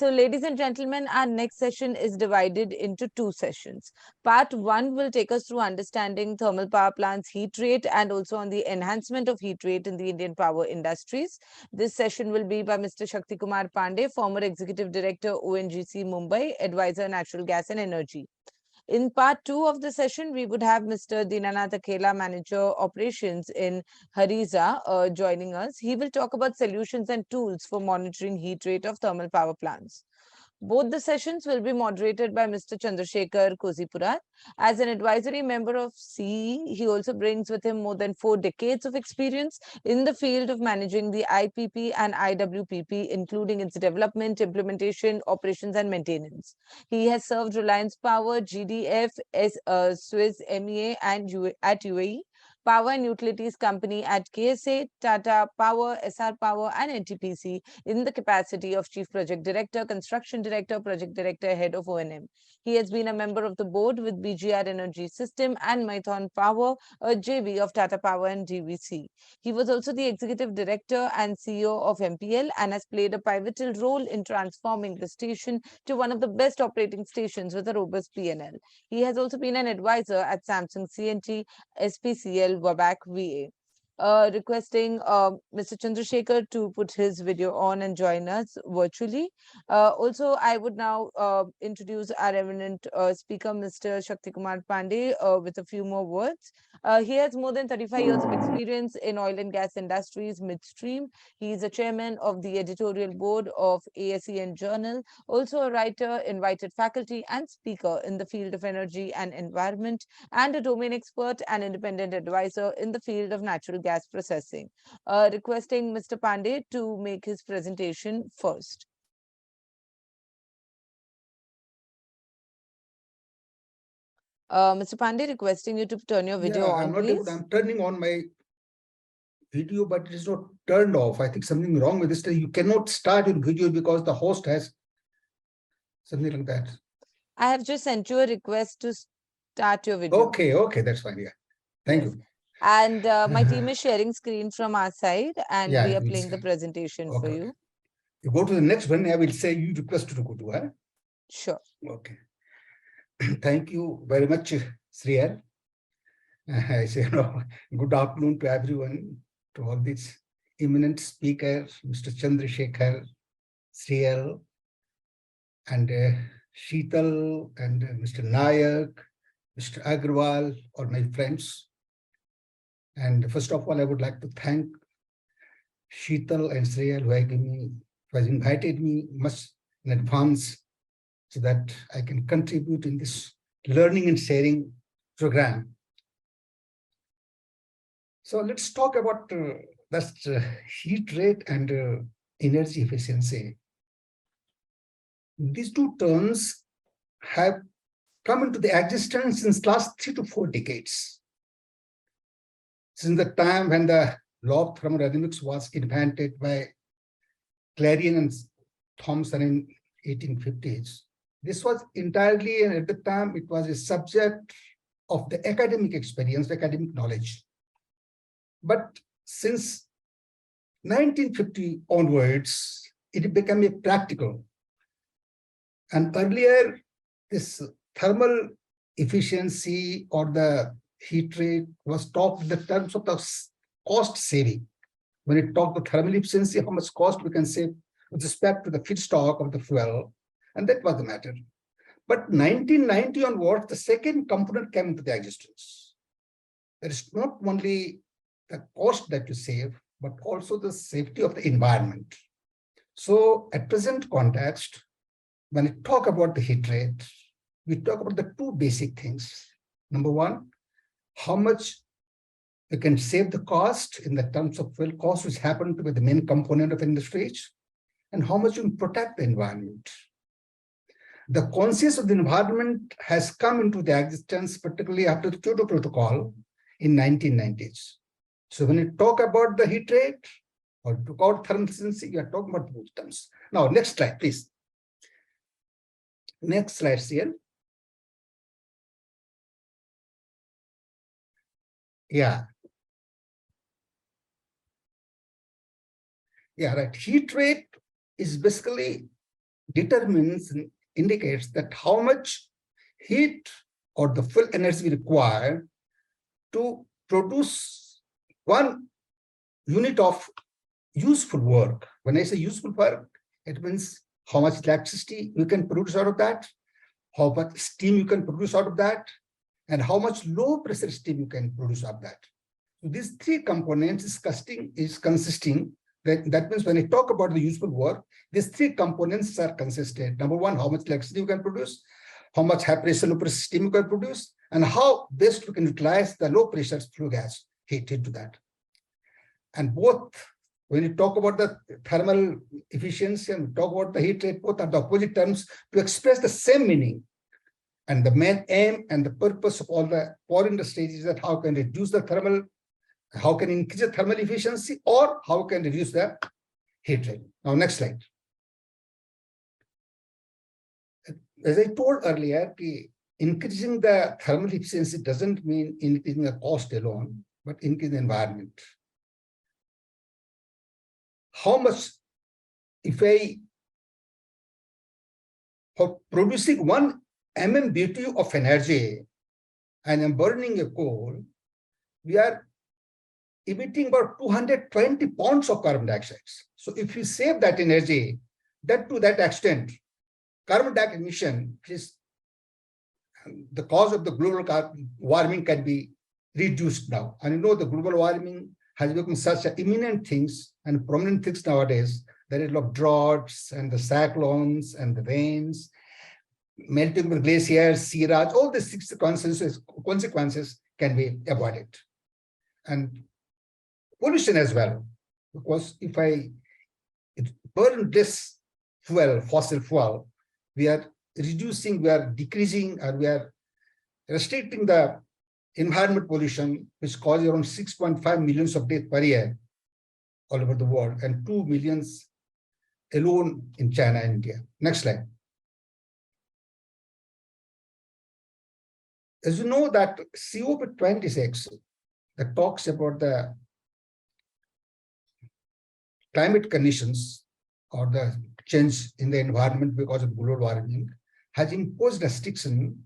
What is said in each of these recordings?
So, ladies and gentlemen, our next session is divided into two sessions. Part 1 will take us through understanding thermal power plants heat rate and also on the enhancement of heat rate in the Indian power industries. This session will be by Mr. Shakti Kumar Pandey, former Executive Director, ONGC Mumbai, Advisor Natural Gas and Energy. In part 2 of the session, we would have Mr. Dinanath Akela, Manager Operations in Hariza, joining us. He will talk about solutions and tools for monitoring heat rate of thermal power plants. Both the sessions will be moderated by Mr. Chandrashekhar Kozipart. As an advisory member of CE, he also brings with him more than 4 decades of experience in the field of managing the IPP and IWPP, including its development, implementation, operations, and maintenance. He has served Reliance Power, GDF, Suez MEA, and at UAE. Power and Utilities Company at KSA, Tata Power, SR Power, and NTPC in the capacity of Chief Project Director, Construction Director, Project Director, Head of O&M. He has been a member of the board with BGR Energy System and Maithon Power, a JV of Tata Power and DVC. He was also the Executive Director and CEO of MPL and has played a pivotal role in transforming the station to one of the best operating stations with a robust P&L. He has also been an advisor at Samsung CNT, SPCL, Wabac VA. Requesting Mr. Chandrashekhar to put his video on and join us virtually. Also, I would now introduce our eminent speaker, Mr. Shakti Kumar Pandey, with a few more words. He has more than 35 years of experience in oil and gas industries midstream. He is a chairman of the editorial board of ASEAN Journal, also a writer, invited faculty and speaker in the field of energy and environment, and a domain expert and independent advisor in the field of natural gas processing. Requesting Mr. Pandey to make his presentation first. Mr. Pandey, requesting you to turn your video on, please. I'm turning on my video, but it is not turned off. I think something wrong with this. You cannot start your video because the host has something like that. I have just sent you a request to start your video. Okay, that's fine. Yeah, thank you. And my team is sharing screen from our side, and we are playing the presentation for you. You go to the next one. I will say you request to go to. Huh? Sure. Okay. Thank you very much, Sriyal. I say good afternoon to everyone, to all these eminent speakers, Mr. Chandrashekhar, Sriyal, and Sheetal, and Mr. Nayak, Mr. Agrawal, all my friends. And first of all, I would like to thank Sheetal and Sriyal who has invited me much in advance so that I can contribute in this learning and sharing program. So let's talk about heat rate and energy efficiency. These two terms have come into the existence since last 3 to 4 decades. Since the time when the law of thermodynamics was invented by Clarion and Thomson in 1850s. This was entirely, and at the time, it was a subject of the academic experience, the academic knowledge. But since 1950 onwards, it became a practical. And earlier, this thermal efficiency or the heat rate was talked in the terms of the cost saving. When it talked about thermal efficiency, how much cost we can save with respect to the feedstock of the fuel, and that was the matter. But 1990 onwards, the second component came into the existence. There is not only the cost that you save, but also the safety of the environment. So at present context, when we talk about the heat rate, we talk about the two basic things. Number one, how much we can save the cost in the terms of fuel cost, which happen to be the main component of industries, and how much you can protect the environment. The conscience of the environment has come into the existence, particularly after the Kyoto Protocol in 1990s. So when you talk about the heat rate or talk about thermal efficiency, you are talking about both terms. Now, next slide, please. Next slide, here. Yeah, right. Heat rate is basically determines, indicates that how much heat or the full energy required to produce one unit of useful work. When I say useful work, it means how much electricity you can produce out of that, how much steam you can produce out of that, and how much low pressure steam you can produce out of that. So these three components is consisting. That means when I talk about the useful work, these three components are consistent. Number one, how much electricity you can produce, how much high pressure, low pressure steam you can produce, and how best you can utilize the low pressure flue gas heat into that. And both, when you talk about the thermal efficiency and talk about the heat rate, both are the opposite terms to express the same meaning. And the main aim and the purpose of all the power industries is that how can reduce the thermal, how can increase the thermal efficiency, or how can reduce the heat rate. Now, next slide. As I told earlier, increasing the thermal efficiency doesn't mean increasing the cost alone, but increasing the environment. How much, for producing 1 MMBTU of energy and I'm burning a coal, we are emitting about 220 pounds of carbon dioxide. So if we save that energy, that to that extent, carbon dioxide emission, which is the cause of the global warming, can be reduced now. And you know the global warming has become such an imminent things and prominent things nowadays. There is a lot of droughts and the cyclones and the rains, melting of glaciers, sea rise, all these consequences can be avoided. And pollution as well, because if I burn this fuel, fossil fuel, we are reducing, we are decreasing, or we are restricting the environment pollution, which causes around 6.5 millions of deaths per year all over the world, and 2 millions alone in China and India. Next slide. As you know that COP26 that talks about the climate conditions or the change in the environment because of global warming has imposed restriction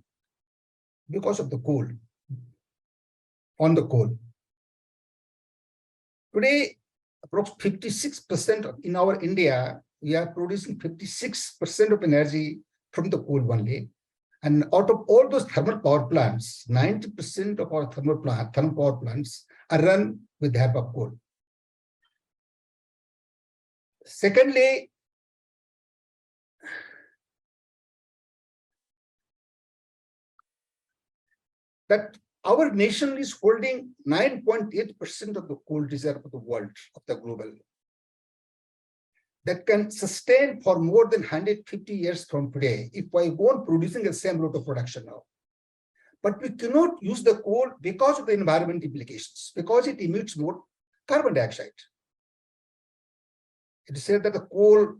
because of the coal, on the coal. Today, approximately 56% in our India, we are producing 56% of energy from the coal only. And out of all those thermal power plants, 90% of our thermal power plants are run with the help of coal. Secondly, that our nation is holding 9.8% of the coal reserve of the world, of the global, that can sustain for more than 150 years from today if I go on producing the same rate of production now. But we cannot use the coal because of the environment implications, because it emits more carbon dioxide. It is said that the coal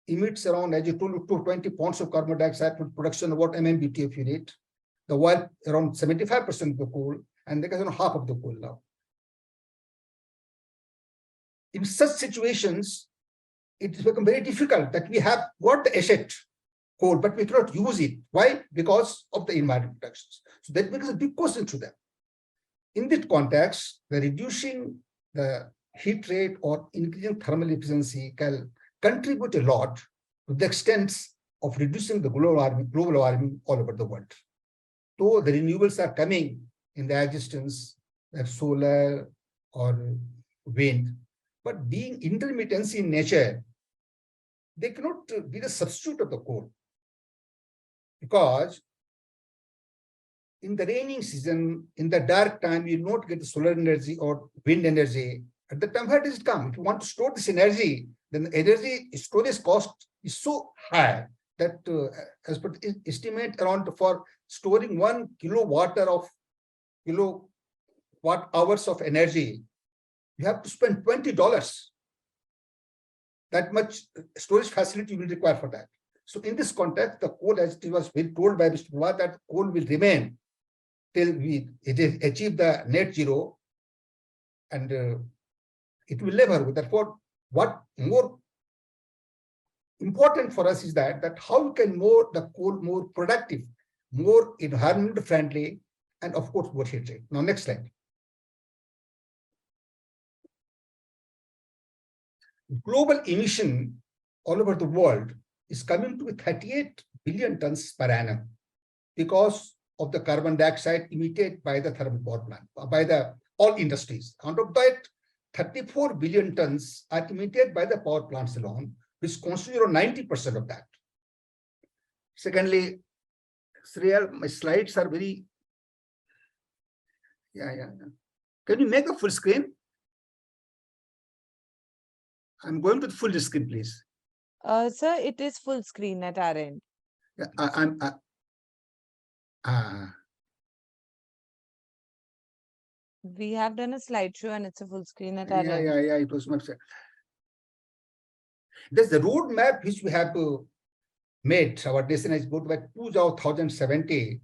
emits around, as you told, 220 pounds of carbon dioxide for production of what MMBTU unit. The oil around 75% of the coal, and they get half of the coal now. In such situations, it has become very difficult that we have got the asset coal, but we cannot use it. Why? Because of the environment protections. So that becomes a big question to them. In this context, the reducing the heat rate or increasing thermal efficiency can contribute a lot to the extent of reducing the global warming all over the world. So the renewables are coming in the existence, like solar or wind, but being intermittency in nature, they cannot be the substitute of the coal. Because in the raining season, in the dark time, you will not get the solar energy or wind energy. At the time, where does it come? If you want to store this energy, then the energy storage cost is so high that as per estimate around for storing 1 kilowatt hours of energy, you have to spend $20. That much storage facility will require for that. So in this context, the coal, as it was been told by Mr. Kumar, that coal will remain till it achieve the net zero, and it will never. Therefore, what more important for us is that how we can more the coal more productive, more environment friendly, and of course more heat rate. Now next slide. Global emission all over the world is coming to 38 billion tons per annum because of the carbon dioxide emitted by the thermal power plant, by the all industries. Out of that, 34 billion tons are emitted by the power plants alone, which constitute around 90% of that. Secondly, Sriyal, my slides are very, yeah. Can you make a full screen? I'm going to the full screen, please. Sir, it is full screen at our end. Yeah, We have done a slideshow and it's a full screen at our end. Yeah, it was much. There's the roadmap which we have made. Our destination is go to by 2070.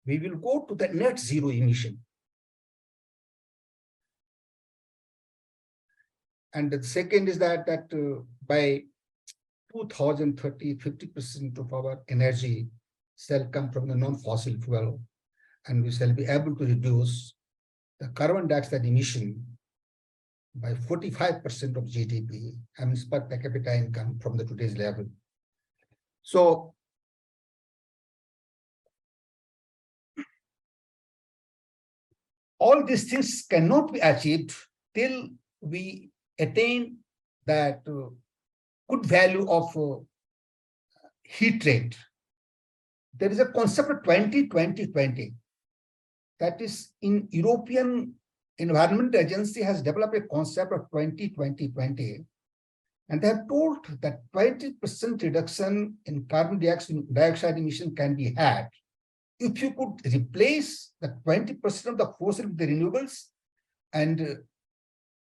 We will go to the net zero emission. And the second is that by 2030, 50% of our energy shall come from the non-fossil fuel, and we shall be able to reduce the carbon dioxide emission by 45% of GDP, I mean, per capita income from the today's level. So, all these things cannot be achieved till we attain that good value of heat rate. There is a concept of 20-20-20. That is, in European Environment Agency has developed a concept of 20-20-20. And they have told that 20% reduction in carbon dioxide emission can be had if you could replace the 20% of the fossil with the renewables, and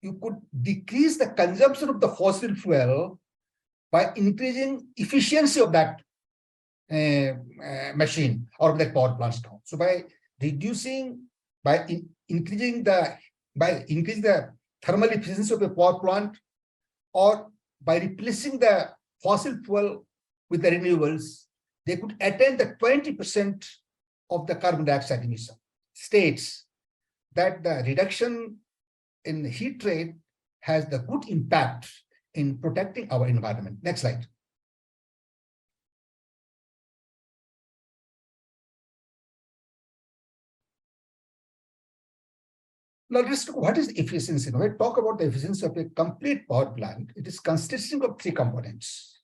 you could decrease the consumption of the fossil fuel by increasing efficiency of that machine or that power plant. So by reducing, increasing the thermal efficiency of a power plant, or by replacing the fossil fuel with the renewables, they could attain the 20% of the carbon dioxide emission. States that the reduction in heat rate has the good impact in protecting our environment. Next slide. Now, let's look what is efficiency. When we talk about the efficiency of a complete power plant, it is consisting of three components.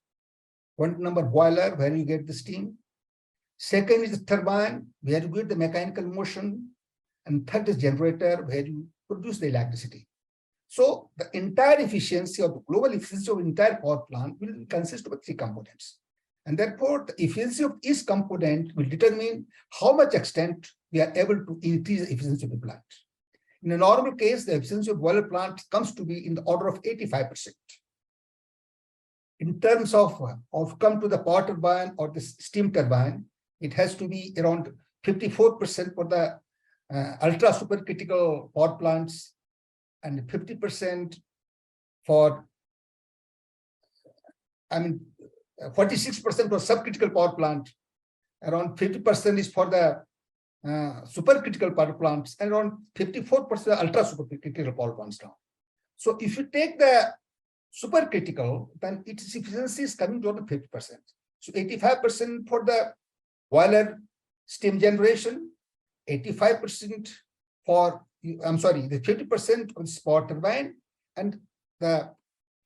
One number, boiler, where you get the steam. Second is the turbine, where you get the mechanical motion. And third is generator, where you produce the electricity. So the entire efficiency of the global efficiency of the entire power plant will consist of three components. And therefore, the efficiency of each component will determine how much extent we are able to increase the efficiency of the plant. In a normal case, the efficiency of boiler plant comes to be in the order of 85%. In terms of come to the power turbine or the steam turbine, it has to be around 54% for the ultra supercritical power plants, and 50% for, 46% for subcritical power plant, around 50% is for the supercritical power plants, and around 54% ultra supercritical power plants now. So if you take the supercritical, then its efficiency is coming down to 50%. So 85% for the boiler steam generation, 85% for, the 50% on power turbine, and the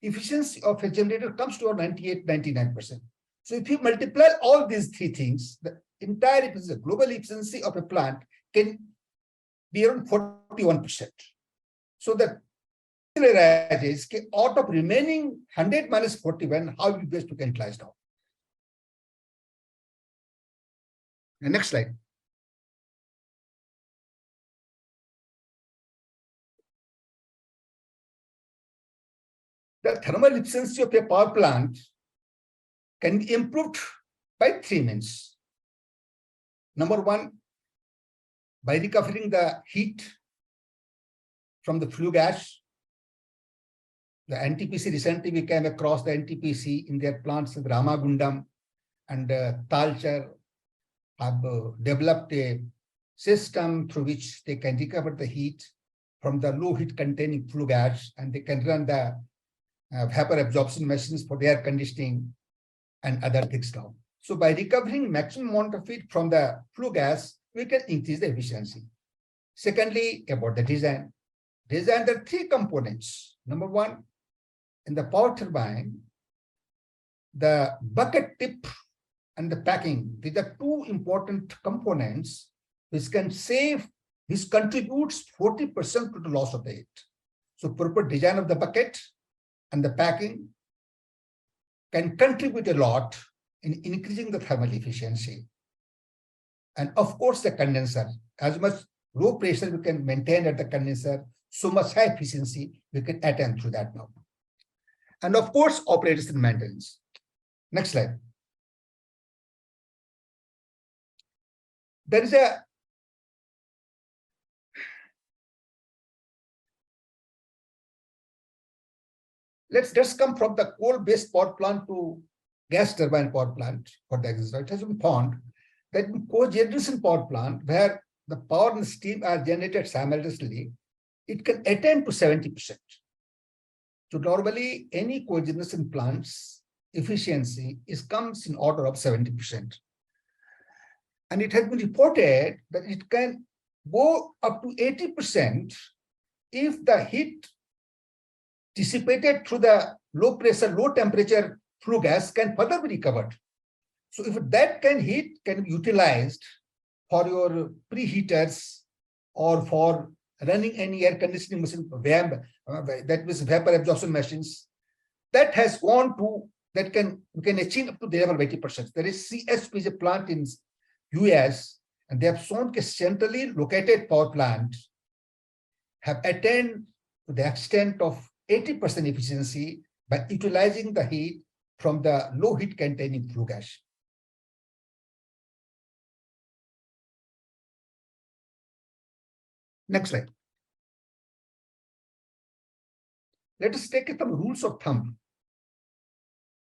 efficiency of a generator comes to around 98-99%. So if you multiply all these three things, the entire efficiency, global efficiency of a plant can be around 41%. So that is out of remaining 100 minus 41, how you best to can utilize now. The next slide. The thermal efficiency of a power plant can be improved by three means. Number one, by recovering the heat from the flue gas. The NTPC, recently we came across the NTPC in their plants in Ramagundam and Talcher have developed a system through which they can recover the heat from the low heat containing flue gas, and they can run the vapor absorption machines for the air conditioning and other things now. So by recovering maximum amount of heat from the flue gas, we can increase the efficiency. Secondly, about the design. Design, there are three components. Number one, in the power turbine, the bucket tip and the packing, these are two important components which can save, which contributes 40% to the loss of the heat. So proper design of the bucket and the packing can contribute a lot in increasing the thermal efficiency. And of course, the condenser, as much low pressure we can maintain at the condenser, so much high efficiency we can attain through that now. And of course, operators and maintenance. Next slide. There is a let's come from the coal-based power plant to gas turbine power plant for the exercise. It has been found that in cogeneration power plant, where the power and steam are generated simultaneously, it can attain to 70%. So normally, any cogeneration plant's efficiency comes in order of 70%. And it has been reported that it can go up to 80% if the heat dissipated through the low pressure, low temperature flue gas can further be recovered. So if that heat can be utilized for your preheaters or for running any air conditioning machine, that means vapor absorption machines, that has gone to, we can achieve up to the level of 80%. There is CSP plant in US, and they have shown a centrally located power plant have attained to the extent of 80% efficiency by utilizing the heat from the low heat containing flue gas. Next slide. Let us take some rules of thumb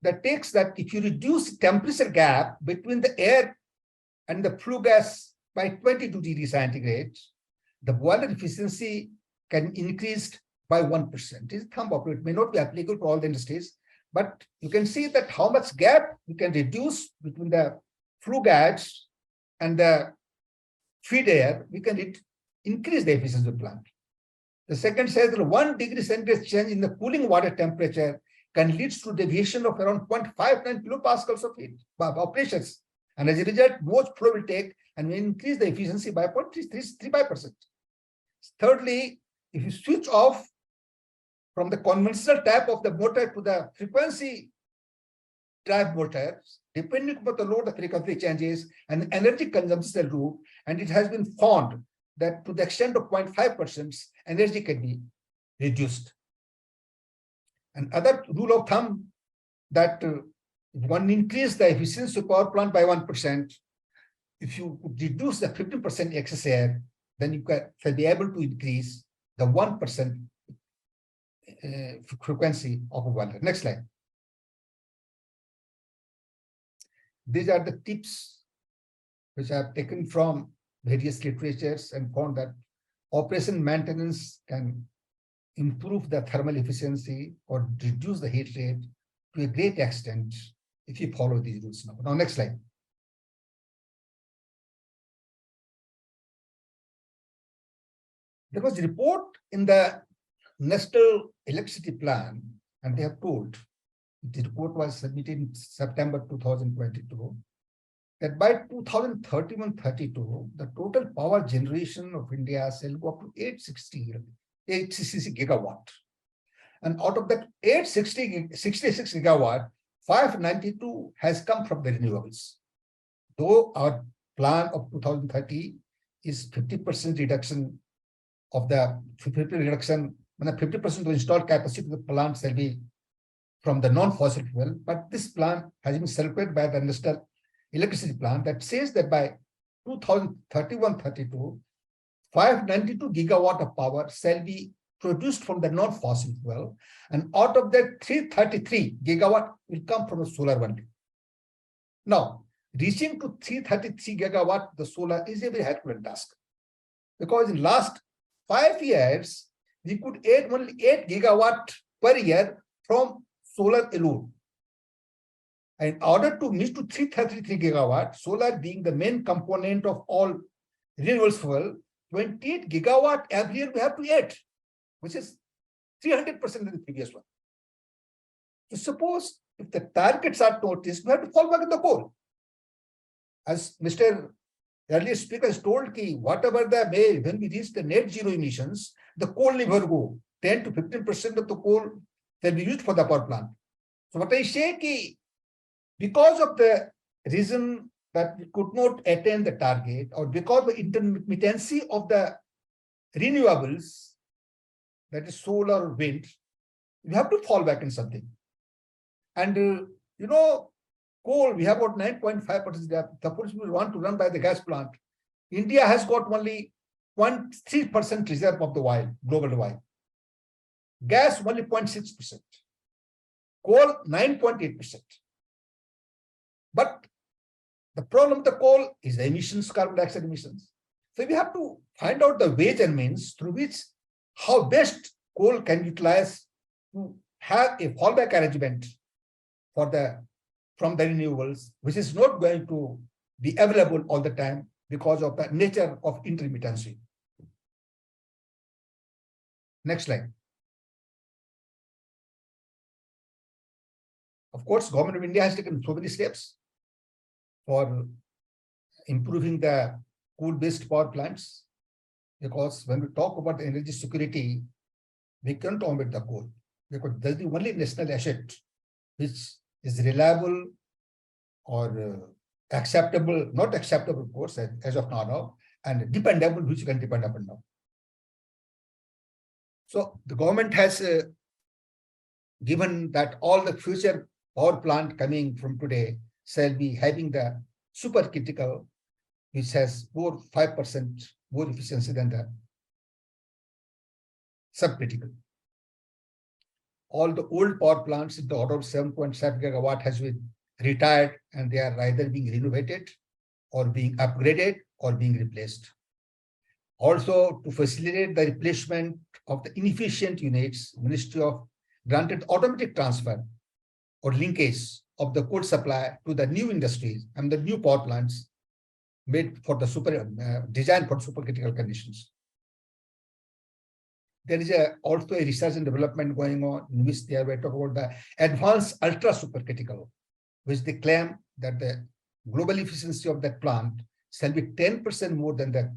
that takes that if you reduce the temperature gap between the air and the flue gas by 22 degrees centigrade, the boiler efficiency can increase by 1%. This is thumb of it. It may not be applicable to all the industries, but you can see that how much gap you can reduce between the flue gas and the feed air, we can increase the efficiency of the plant. The second says that 1 degree centigrade change in the cooling water temperature can lead to deviation of around 0.59 kilopascals of heat operations. And as a result, more flow will take and will increase the efficiency by 0.35%. Thirdly, if you switch off from the conventional type of the motor to the frequency drive motors, depending upon the load, the frequency changes and the energy consumption route, and it has been found that to the extent of 0.5%, energy can be reduced. And other rule of thumb that if one increase the efficiency of power plant by 1%, if you reduce the 15% excess air, then you can be able to increase the 1% frequency of a boiler. Next slide. These are the tips which I have taken from various literatures and found that operation maintenance can improve the thermal efficiency or reduce the heat rate to a great extent if you follow these rules now. Now, next slide. There was a report in the National Electricity Plan, and they have told, the report was submitted in September 2022, that by 2031-32, the total power generation of India shall go up to 866 gigawatt. And out of that 866 gigawatt, 592 has come from the renewables. Though our plan of 2030 is 50% reduction of the 50% of installed capacity of the plant shall be from the non-fossil fuel, but this plan has been selected by the National Electricity Plan that says that by 2031-32, 592 gigawatt of power shall be produced from the non-fossil fuel, and out of that 333 gigawatt will come from the solar only. Now, reaching to 333 gigawatt, the solar is a very Herculean task, because in last 5 years, we could add only 8 gigawatt per year from solar alone. And in order to reach to 333 gigawatt, solar being the main component of all renewable fuel, 28 gigawatt every year we have to add, which is 300% in the previous one. So suppose if the targets are noticed, we have to fall back in the coal. As Mr. earlier speaker has told, whatever the may, when we reach the net zero emissions, the coal never go. 10 to 15% of the coal will be used for the power plant. So what I say, because of the reason that we could not attain the target, or because of the intermittency of the renewables, that is solar or wind, we have to fall back in something. And coal, we have about 9.5%. Suppose we want to run by the gas plant. India has got only 0.3% reserve of the oil, global oil. Gas only 0.6%. Coal 9.8%. But the problem with the coal is the emissions, carbon dioxide emissions. So we have to find out the ways and means through which how best coal can utilize to have a fallback arrangement from the renewables, which is not going to be available all the time because of the nature of intermittency. Next slide. Of course, Government of India has taken so many steps for improving the coal-based power plants, because when we talk about the energy security, we can't omit the coal, because that's the only national asset which is reliable or acceptable, not acceptable, of course, as of now, and dependable, which you can depend upon now. So the government has given that all the future power plant coming from today shall be having the supercritical, which has 5% more efficiency than the subcritical. All the old power plants in the order of 7.7 gigawatt has been retired, and they are either being renovated or being upgraded or being replaced. Also, to facilitate the replacement of the inefficient units, Ministry of granted automatic transfer or linkage of the coal supply to the new industries and the new power plants made for the designed for supercritical conditions. There is also a research and development going on in which they are talking about the advanced ultra supercritical, which they claim that the global efficiency of that plant shall be 10% more than the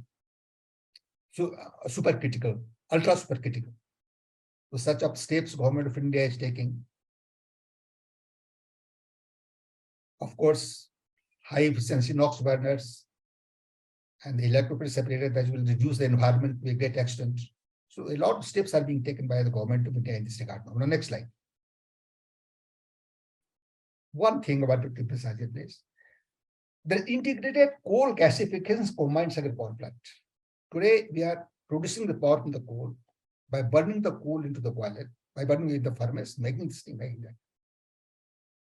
supercritical, ultra supercritical. So such of steps Government of India is taking. Of course, high efficiency NOx burners and the electrically separated that will reduce the environment to a great extent. So a lot of steps are being taken by the Government of India in this regard. Now, next slide. One thing about the Prasad place, the integrated coal gasification combined cycle power plant. Today, we are producing the power from the coal by burning the coal into the boiler, by burning it in the furnace, making this thing like that.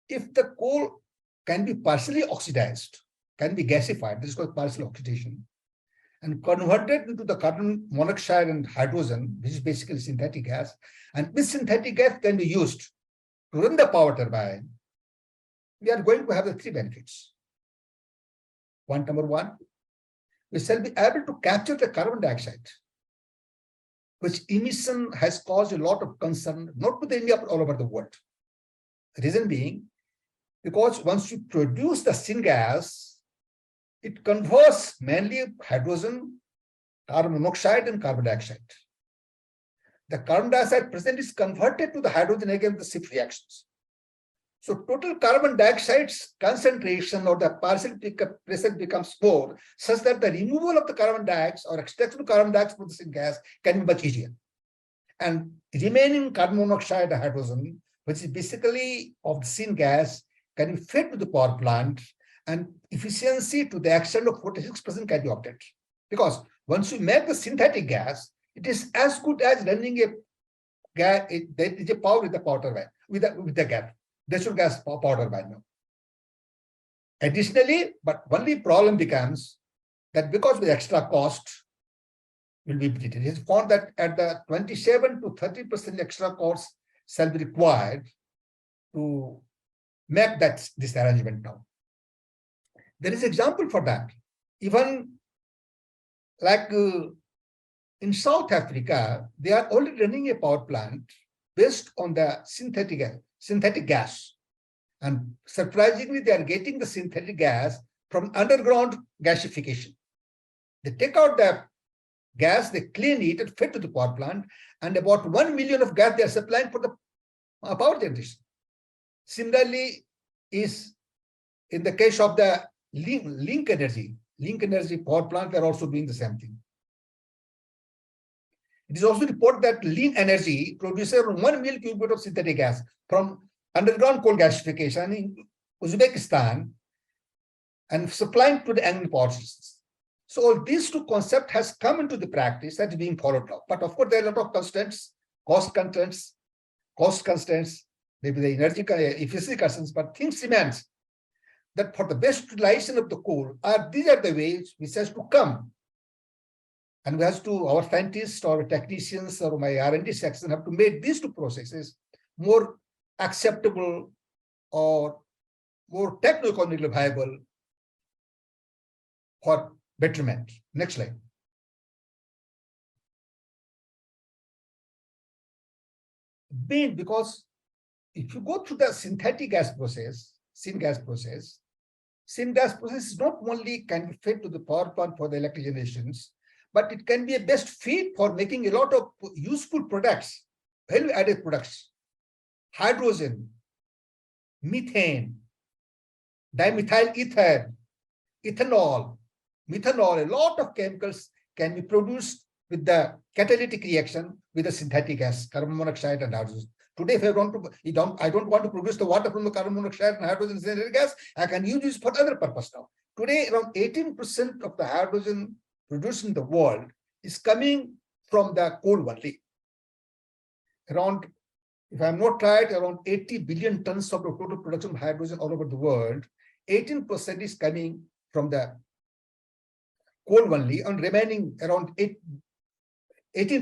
If the coal can be partially oxidized, can be gasified, this is called partial oxidation, and converted into the carbon monoxide and hydrogen, which is basically synthetic gas, and this synthetic gas can be used to run the power turbine, we are going to have the three benefits. Number one, we shall be able to capture the carbon dioxide, which emission has caused a lot of concern, not to India, but all over the world. The reason being, because once you produce the syngas, it converts mainly hydrogen, carbon monoxide, and carbon dioxide. The carbon dioxide present is converted to the hydrogen again with the shift reactions. So total carbon dioxide's concentration or the partial pressure becomes more, such that the removal of the carbon dioxide or extraction of carbon dioxide from the syngas can be much easier. And remaining carbon monoxide and hydrogen, which is basically of the syngas, can be fed to the power plant, and efficiency to the extent of 46% can be obtained. Because once you make the synthetic gas, It is as good as running a gas. There is a power with the power turbine, with the gas, natural gas power turbine now. Additionally, but only problem becomes that because of the extra cost will be it is found that at the 27 to 30% extra cost shall be required to make this arrangement now. There is example for that. Even like in South Africa, they are already running a power plant based on the synthetic gas. And surprisingly, they are getting the synthetic gas from underground gasification. They take out the gas, they clean it and feed to the power plant, and about 1 million of gas they are supplying for the power generation. Similarly, is in the case of the link energy power plant, they are also doing the same thing. It is also reported that Lean Energy produces around 1 million cubic feet of synthetic gas from underground coal gasification in Uzbekistan and supplying to the Anglo power systems. So these two concepts has come into the practice that is being followed now. But of course, there are a lot of constraints, cost constraints, maybe the energy efficiency constraints, but things remains that for the best utilization of the coal, these are the ways which has to come. And we have to, our scientists or technicians or my R&D section have to make these two processes more acceptable or more techno-economically viable for betterment. Next slide. Because if you go through the synthetic gas process, syngas process is not only can be fed to the power plant for the electric generations, but it can be a best feed for making a lot of useful products, value-added products, hydrogen, methane, dimethyl ether, ethanol, methanol, a lot of chemicals can be produced with the catalytic reaction with the synthetic gas, carbon monoxide and hydrogen. Today, if I don't want to produce the water from the carbon monoxide and hydrogen synthetic gas, I can use this for other purpose now. Today, around 18% of the hydrogen produced in the world is coming from the coal only. Around, if I'm not right, around 80 billion tons of the total production of hydrogen all over the world, 18% is coming from the coal only, and remaining around 18%, 80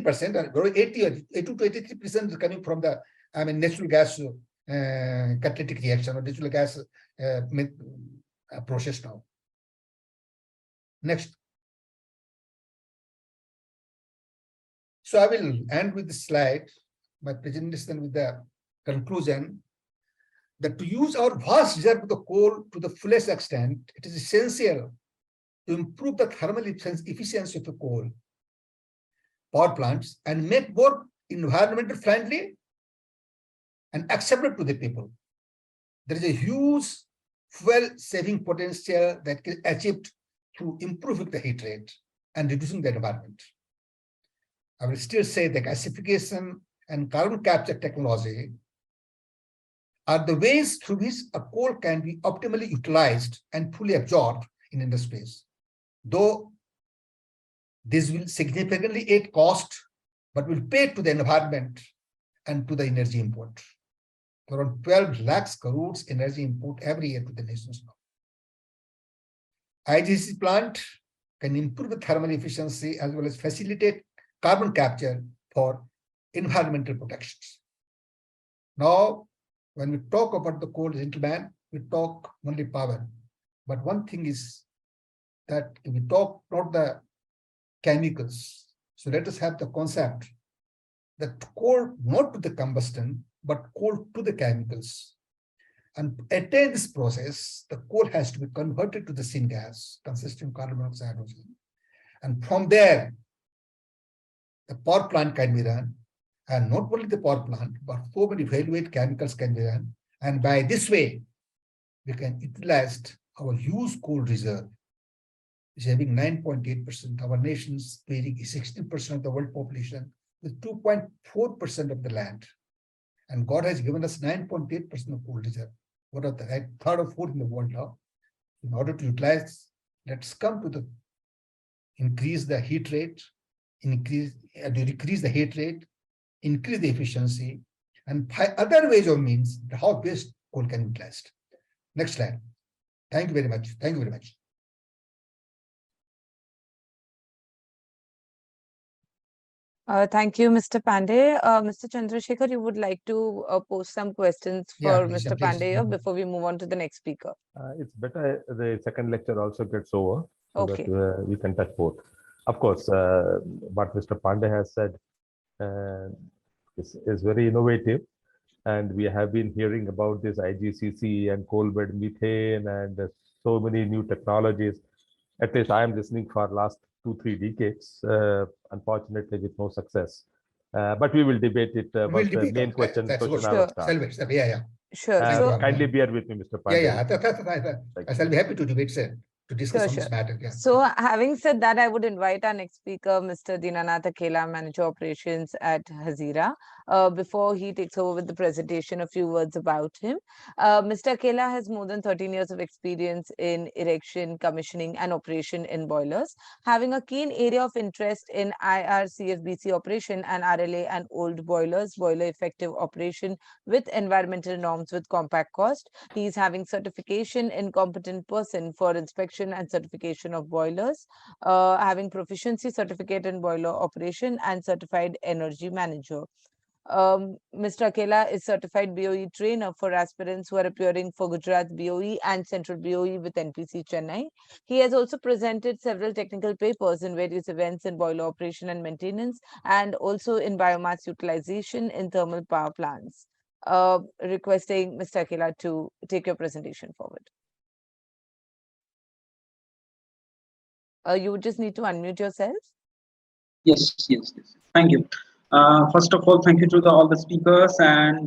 to 83% is coming from the natural gas catalytic reaction or natural gas process now. Next. So I will end with this slide, my presentation with the conclusion that to use our vast reserve of the coal to the fullest extent, it is essential to improve the thermal efficiency of the coal power plants and make more environmental friendly and acceptable to the people. There is a huge fuel saving potential that is achieved through improving the heat rate and reducing the environment. I will still say the gasification and carbon capture technology are the ways through which a coal can be optimally utilized and fully absorbed in industries. Though this will significantly aid cost, but will pay to the environment and to the energy import. Around 12 lakhs crores energy import every year to the nations now. IGC plant can improve the thermal efficiency as well as facilitate carbon capture for environmental protections. Now, when we talk about the coal, gentlemen, we talk only power. But one thing is that we talk not the chemicals. So let us have the concept that coal not to the combustion, but coal to the chemicals. And to attain this process, the coal has to be converted to the syngas consisting of carbon monoxide and hydrogen. And from there, the power plant can be run. And not only the power plant, but so many value-added chemicals can be run. And by this way, we can utilize our huge coal reserve, which is having 9.8%. Our nation's bearing 16% of the world population with 2.4% of the land. And God has given us 9.8% of coal reserve. What are the third or fourth in the world now? In order to utilize, let's come to the increase the heat rate decrease the heat rate, increase the efficiency, and other ways or means how best coal can be utilized. Next slide. Thank you very much. Thank you very much. Thank you, Mr. Pandey. Mr. Chandrasekhar, you would like to post some questions for Please, Mr. please. Pandey before we move on to the next speaker. It's better the second lecture also gets over so Okay. that we can touch both. Of course, what Mr. Pandey has said is very innovative, and we have been hearing about this IGCC and coal bed methane and so many new technologies. At least I am listening for last 2-3 decades, unfortunately with no success. But we will debate it. We'll But the debate main on question that. That's I will start. Yeah. Sure. Kindly bear with me, Mr. Pandey. I shall be happy to debate, sir, to discuss on this matter. Yeah. So, having said that, I would invite our next speaker, Mr. Dinanath Akela, Manager Operations at Hazira. Before he takes over with the presentation, a few words about him. Mr. Akela has more than 13 years of experience in erection, commissioning, and operation in boilers, having a keen area of interest in IRCFBC operation and RLA and old boilers, boiler effective operation with environmental norms with compact cost. He is having certification in competent person for inspection and certification of boilers, having proficiency certificate in boiler operation and certified energy manager. Mr. Akela is certified BOE trainer for aspirants who are appearing for Gujarat BOE and Central BOE with NPC Chennai. He has also presented several technical papers in various events in boiler operation and maintenance, and also in biomass utilization in thermal power plants. Requesting Mr. Akela to take your presentation forward. You would just need to unmute yourself. Yes. Thank you. First of all, thank you to all the speakers, and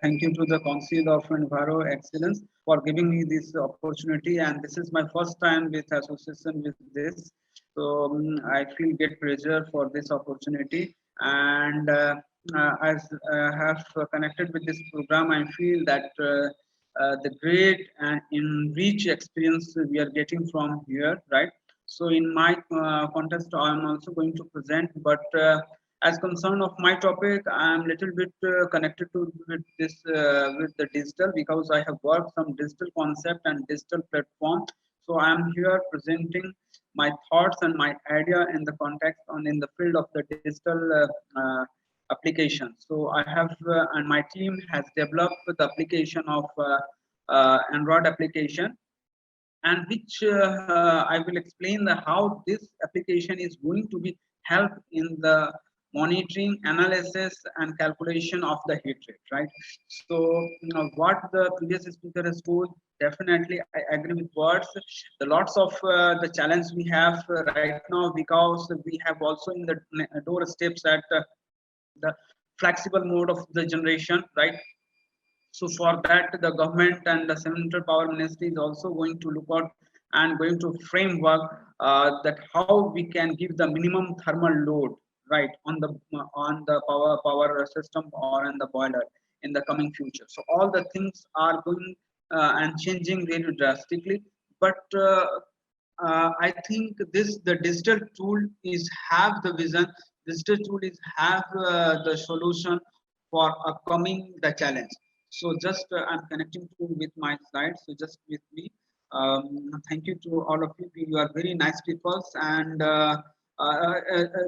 thank you to the Council of Enviro Excellence for giving me this opportunity. And this is my first time with association with this, so I feel great pleasure for this opportunity. And as I have connected with this program, I feel that the great and enriched experience we are getting from here, right? So in my context, I am also going to present, but as concern of my topic, I am little bit connected to with this with the digital, because I have worked some digital concept and digital platform. So I am here presenting my thoughts and my idea in the context on in the field of the digital application. So I have and my team has developed the application of Android application, and which I will explain how this application is going to be help in the monitoring, analysis, and calculation of the heat rate, right? So what the previous speaker has told, definitely I agree with words. The lots of the challenge we have right now, because we have also in the doorsteps at the flexible mode of the generation, right? So for that, the government and the Central Power Ministry is also going to look out and going to framework that how we can give the minimum thermal load, right, on the power system or in the boiler in the coming future. So all the things are going and changing very drastically, but I think the digital tool is have the vision. Digital tool is have the solution for upcoming the challenge. So just I'm connecting to with my slides. So just with me. Thank you to all of you. You are very nice people, and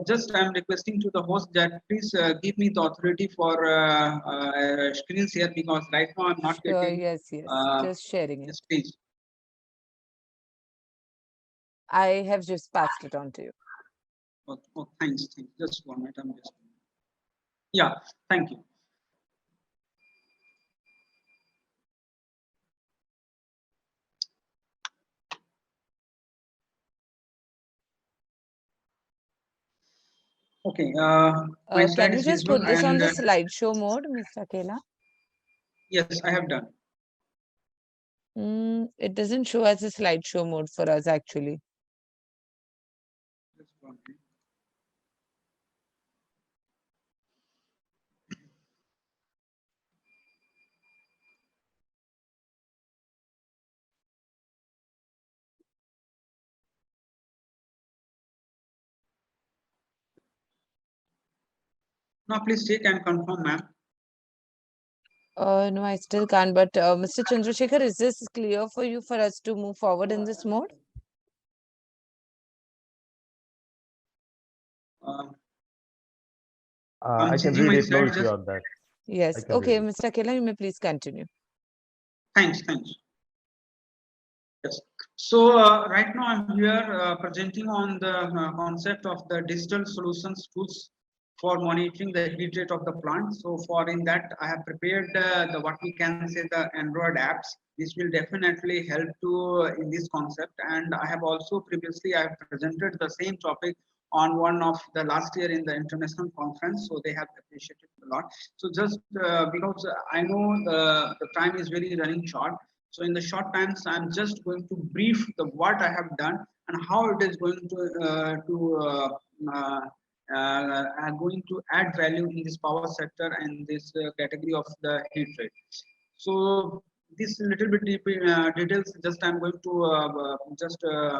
just I'm requesting to the host that please give me the authority for screen share, because right now I'm not getting. Yes. Just sharing it. Please. I have just passed it on to you. Oh, thanks. Just 1 minute. I'm just. Yeah. Thank you. Okay. Can you just put this on the slideshow mode, Mr. Akela? Yes, I have done. It doesn't show as a slideshow mode for us, actually. Just 1 minute. Now please check and confirm, ma'am. No, I still can't. But Mr. Chandrasekhar, is this clear for you for us to move forward in this mode? I'm I can changing read my it, no slide. issue Just on that. I Yes. can read Okay, it. Mr. Akela, you may please continue. thanks. Yes. So right now I'm here presenting on the concept of the digital solutions tools for monitoring the heat rate of the plant. So for in that I have prepared the what we can say the Android apps. This will definitely help to in this concept. And I have also previously I have presented the same topic on one of the last year in the international conference. So they have appreciated a lot. So just because I know the time is very running short. So in the short times, I'm just going to brief the what I have done and how it is going going to add value in this power sector and this category of the heat rate. So this little bit deep, details just I'm going to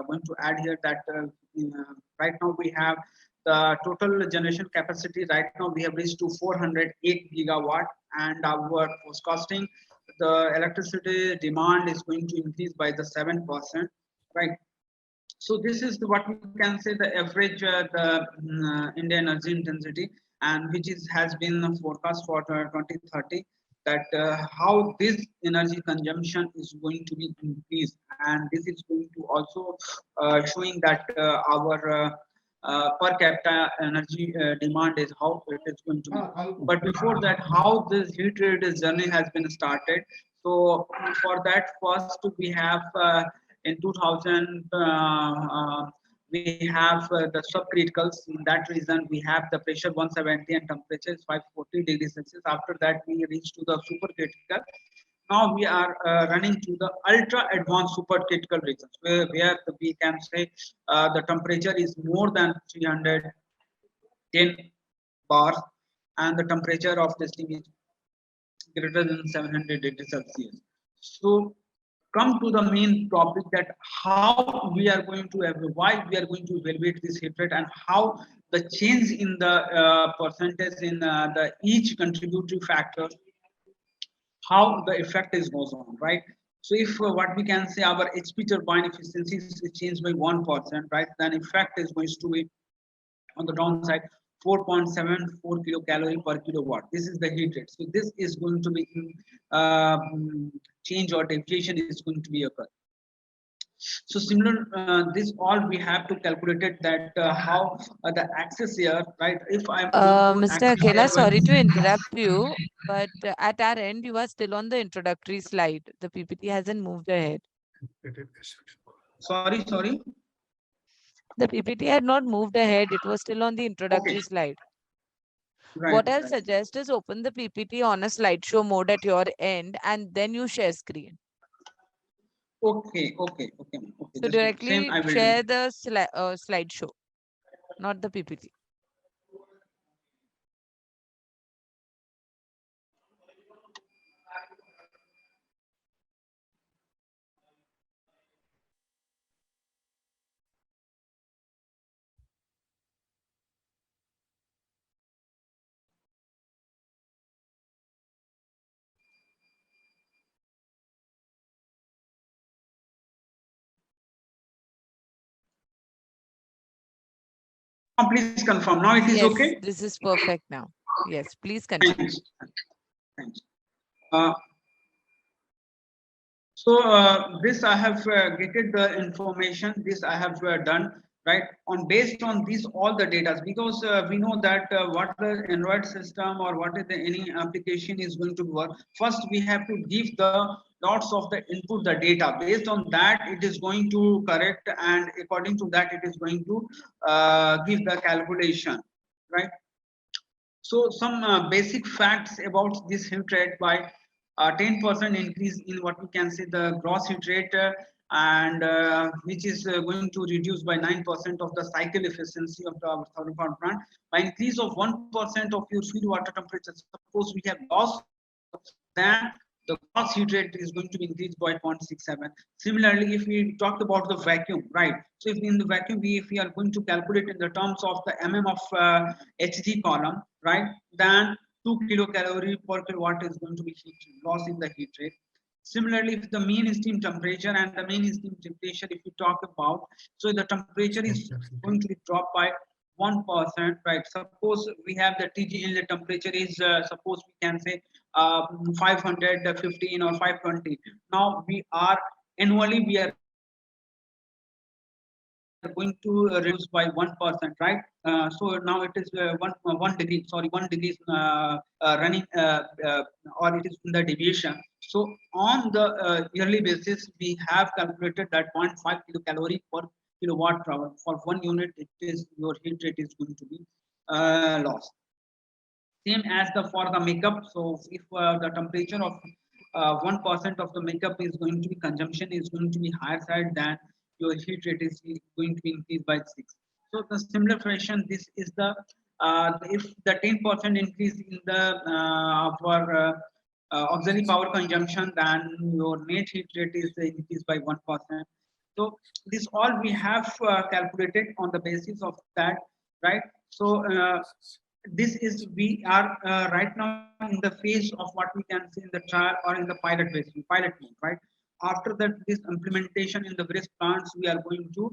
going to add here that right now we have the total generation capacity. Right now we have reached to 408 gigawatt, and our forecasting the electricity demand is going to increase by the 7%, right? So this is what we can say the average Indian energy intensity, and which is has been forecast for 2030, that how this energy consumption is going to be increased, and this is going to also showing that our per capita energy demand is how it is going to be. But before that, how this heat rate journey has been started. So for that, first we have in 2000 we have the subcriticals. In that reason we have the pressure 170 and temperature is 540 degrees Celsius. After that we reach to the supercritical. Now we are running to the ultra advanced supercritical regions where we can say the temperature is more than 310 bars, and the temperature of this thing is greater than 700 degrees Celsius. So come to the main topic, that how we are going to why we are going to evaluate this heat rate, and how the change in the percentage in the each contributory factor, how the effect is goes on, right? So if what we can say our HP turbine efficiency is changed by 1%, right, then effect is going to be on the downside 4.74 kilocalorie per kilowatt. This is the heat rate. So this is going to be change or deviation is going to be occur. So similar, this all we have to calculate it that how the access here, right? If I'm going to Mr. access Akela, here, sorry to interrupt you, but at our end, you are still on the introductory slide. The PPT hasn't moved ahead. sorry. The PPT had not moved ahead. It was still on the introductory Okay, slide. right, What I'll right. suggest is open the PPT on a slideshow mode at your end, and then you share screen. Okay. So Just same directly I will do. share the slideshow, not the PPT. Please confirm. Now it is Yes, okay. this is perfect now. Yes, please continue. Thanks. Uh, so this I have getted the information. This I have done right on based on these all the data, because we know that what the Android system or what is the any application is going to work. First, we have to give the lots of the input the data. Based on that, it is going to correct, and according to that, it is going to give the calculation, right? So some basic facts about this heat rate: by 10% increase in what we can say the gross heat rate, and which is going to reduce by 9% of the cycle efficiency of the thermal power plant. By increase of 1% of your feed water temperature, suppose we have loss, then the gross heat rate is going to be increased by 0.67. Similarly, if we talk about the vacuum, right? So if in the vacuum, if we are going to calculate in the terms of the mm of Hg column, right, then 2 kilocalorie per kilowatt is going to be heat loss in the heat rate. Similarly, if the mean steam temperature and the mean steam temperature, if we talk about, so the temperature is going to be dropped by 1%, right? Suppose we have the TG inlet temperature is, suppose we can say 515 or 520. Now we are annually we are going to reduce by 1%, right? So now it is 1 degree, sorry, 1 degree running, or it is in the deviation. So on the yearly basis, we have calculated that 0.5 kilocalorie per kilowatt hour for 1 unit. It is your heat rate is going to be lost. Same as the for the makeup. So if the temperature of 1% of the makeup is going to be consumption is going to be higher side, than your heat rate is going to be increased by 6. So the similar fashion, this is the if the 10% increase in the for auxiliary power consumption, then your net heat rate is increased by 1%. So this all we have calculated on the basis of that, right? So this is we are right now in the phase of what we can see in the trial or in the pilot mode, right? After that, this implementation in the various plants, we are going to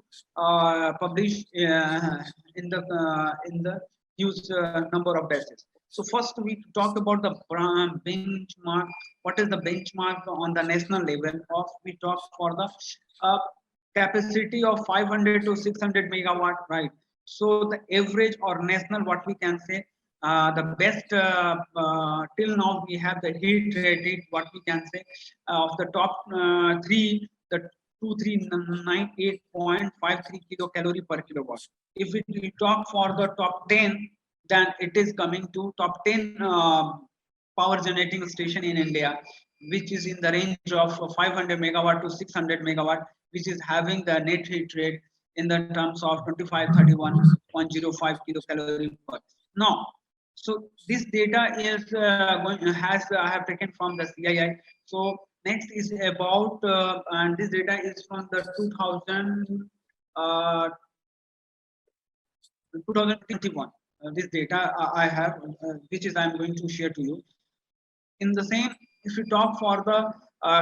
publish in the huge number of batches. So first we talk about the benchmark. What is the benchmark on the national level of? We talk for the uh, capacity of 500 to 600 megawatt, right? So the average or national, what we can say, the best till now we have the heat rate, what we can say, of the top three, the 2398.53 kilocalorie per kilowatt. If we talk for the top 10, then it is coming to top 10 power generating station in India, which is in the range of 500 megawatt to 600 megawatt, which is having the net heat rate in the terms of 2531.05 kilocalorie per. Now, so this data is I have taken from the CII. So next is about and this data is from the 2021. This data I have, which is I am going to share to you. In the same, if you talk for the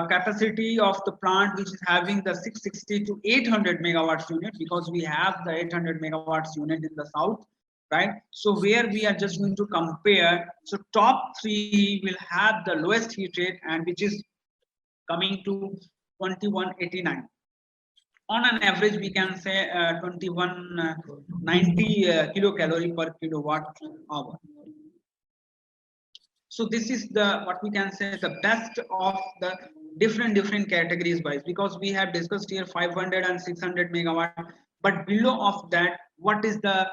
capacity of the plant, which is having the 660 to 800 megawatts unit, because we have the 800 megawatts unit in the south, right? So where we are just going to compare. So top three will have the lowest heat rate, and which is coming to 2189. On an average, we can say 2190 kilocalorie per kilowatt hour. So this is the what we can say the best of the different categories wise, because we have discussed here 500 and 600 megawatt, but below of that, what is the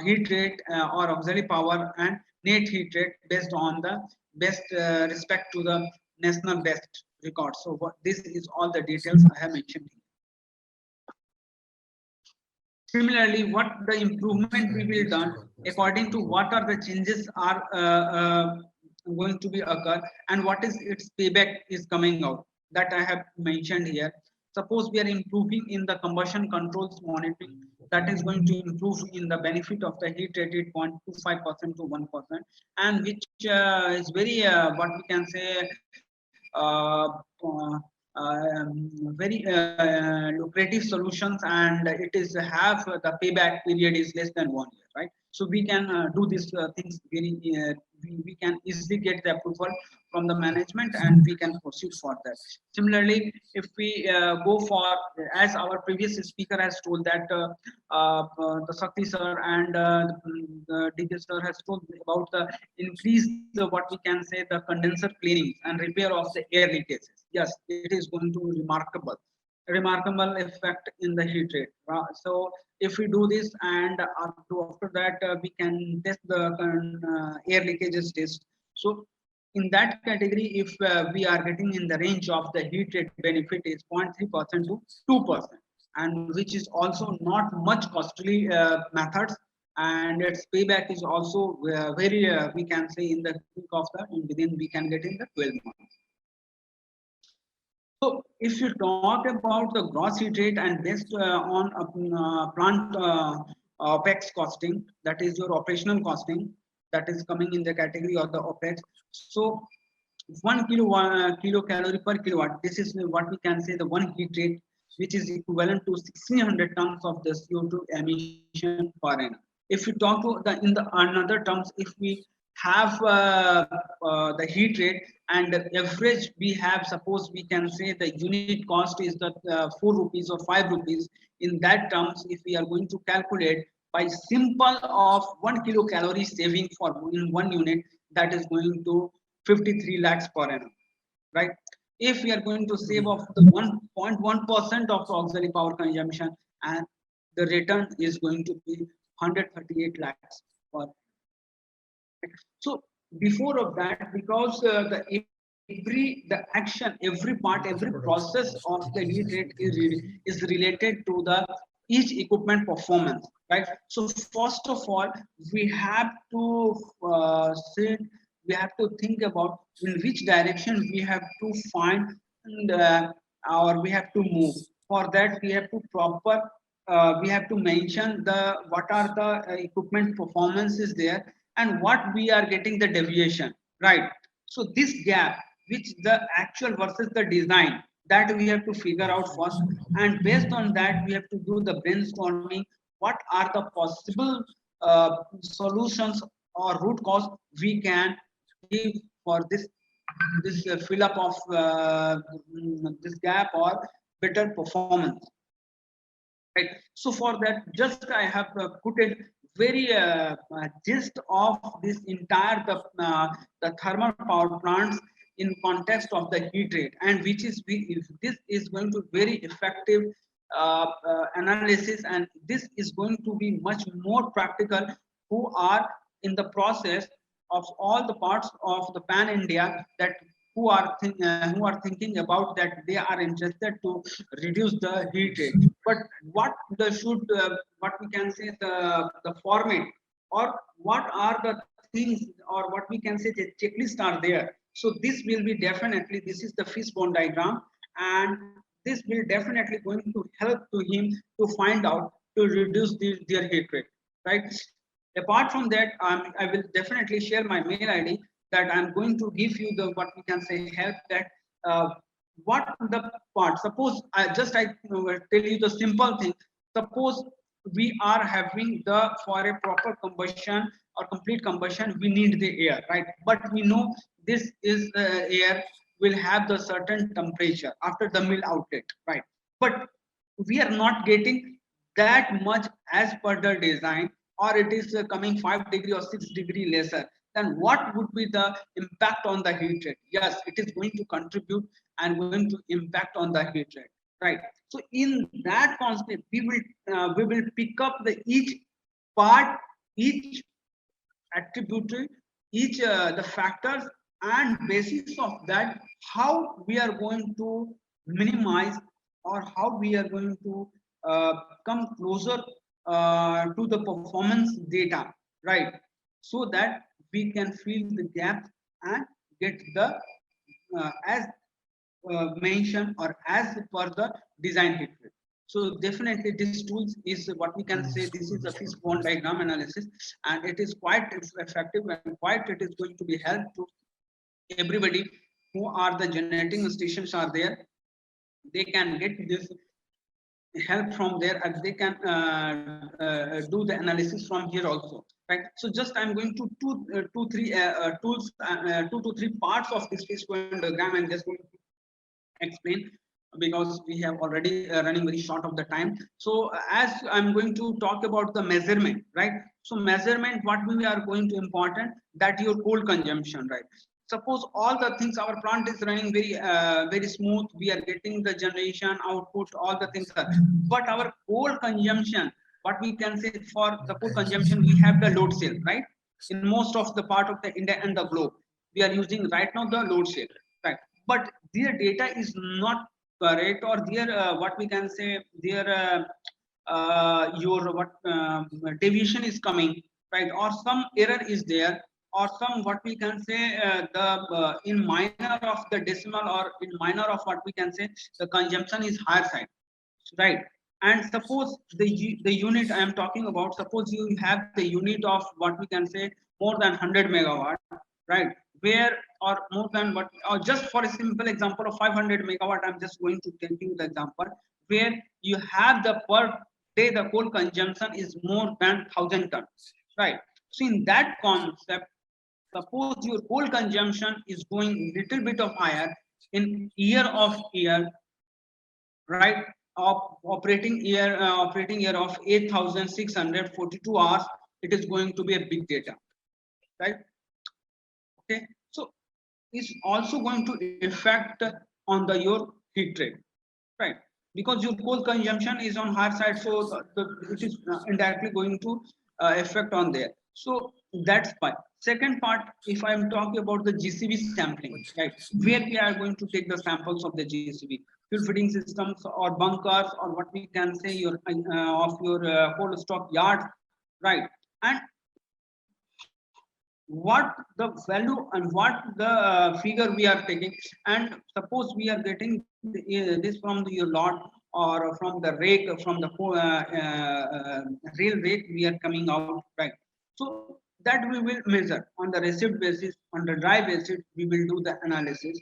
heat rate or auxiliary power and net heat rate based on the best respect to the national best record. So what this is all the details I have mentioned here. Similarly, what the improvement we will done according to what are the changes are going to be occur, and what is its payback is coming out, that I have mentioned here. Suppose we are improving in the combustion controls monitoring, that is going to improve in the benefit of the heat rated 0.25% to 1%, and which is very what we can say very lucrative solutions, and it is have the payback period is less than 1 year, right? So we can do these things very we can easily get the approval from the management, and we can proceed for that. Similarly, if we go for, as our previous speaker has told, that the Shakti sir and the DK sir has told about the increase what we can say the condenser cleaning and repair of the air leakages. Yes, it is going to be remarkable effect in the heat rate. So if we do this, and after that we can test the air leakages test. So in that category, if we are getting in the range of the heat rate benefit is 0.3% to 2%, and which is also not much costly methods, and its payback is also very we can say in the quick of the within we can get in the 12 months. So if you talk about the gross heat rate and based on plant OPEX costing, that is your operational costing, that is coming in the category of the OPEX. So 1 kilocalorie per kilowatt, this is what we can say the one heat rate, which is equivalent to 1600 tons of the CO2 emission per annum. If you talk to the in the another terms, if we have the heat rate and the average we have, suppose we can say the unit cost is the 4 rupees or 5 rupees. In that terms, if we are going to calculate by simple of 1 kilocalorie saving for in one unit, that is going to 53 lakhs per annum, right? If we are going to save off the 1.1% of the auxiliary power consumption, and the return is going to be 138 lakhs per. So before of that, because the action, every part, every process of the heat rate is related to the each equipment performance, right? So first of all, we have to say, we have to think about in which direction we have to find and, or we have to move. For that, we have to proper we have to mention the what are the equipment performances there and what we are getting the deviation, right? So this gap, which the actual versus the design, that we have to figure out first, and based on that we have to do the brainstorming. What are the possible solutions or root cause we can give for this fill up of this gap or better performance, right? So for that, just I have put it very gist of this entire the thermal power plants in context of the heat rate, and which is if this is going to very effective analysis, and this is going to be much more practical who are in the process of all the parts of the pan India, that who are thinking about that they are interested to reduce the heat rate. But what the should what we can say the format, or what are the things, or what we can say the checklist are there. So this will be definitely, this is the fishbone diagram, and this will definitely going to help to him to find out to reduce their heat rate, right? Apart from that, I will definitely share my mail ID, that I'm going to give you the what we can say help, that what the part. Suppose I tell you the simple thing. Suppose we are having the for a proper combustion or complete combustion, we need the air, right? But we know this is air will have the certain temperature after the mill outlet, right? But we are not getting that much as per the design, or it is coming 5 degree or 6 degree lesser, then what would be the impact on the heat rate? Yes, it is going to contribute and going to impact on the heat rate, right? So in that concept, we will pick up the each part, each attribute, each the factors, and basis of that, how we are going to minimize, or how we are going to come closer to the performance data, right? So that we can fill the gap and get the as mentioned or as per the design hit rate. So definitely this tools is what we can say, this is a fishbone diagram analysis, and it is quite effective, and quite it is going to be help to everybody who are the generating stations are there. They can get this help from there, and they can do the analysis from here also, right? So just I'm going to two three tools 2 to 3 parts of this fishbone diagram, and just going to explain, because we have already running very short of the time. So as I'm going to talk about the measurement, right? So measurement, what we are going to important, that your coal consumption, right? Suppose all the things, our plant is running very smooth, we are getting the generation output, all the things are, but our coal consumption, what we can say, for the coal consumption, we have the load cell, right? In most of the part of the India and the globe, we are using right now the load cell, right? But their data is not correct, or their what we can say, their your what deviation is coming, right? Or some error is there, or some what we can say the in minor of the decimal, or in minor of what we can say the consumption is higher side, right? And suppose the unit I am talking about, suppose you have the unit of what we can say more than 100 megawatt, right? Where or more than what, or just for a simple example of 500 megawatt, I'm just going to tell you the example where you have the per day the coal consumption is more than 1000 tons, right? So in that concept, suppose your coal consumption is going little bit of higher in year, right? Operating year of 8642 hours, it is going to be a big data, right? Okay, so it's also going to affect on the your heat rate, right? Because your coal consumption is on higher side, so it is indirectly going to affect on there. So that's part. Second part, if I'm talking about the GCV sampling, right, where we are going to take the samples of the GCV, fuel feeding systems or bunkers, or what we can say your of your coal stock yards, right? And what the value and what the figure we are taking, and suppose we are getting this from your lot or from the rake, from the rail rake we are coming out, right? So that we will measure on the receipt basis, on the dry basis we will do the analysis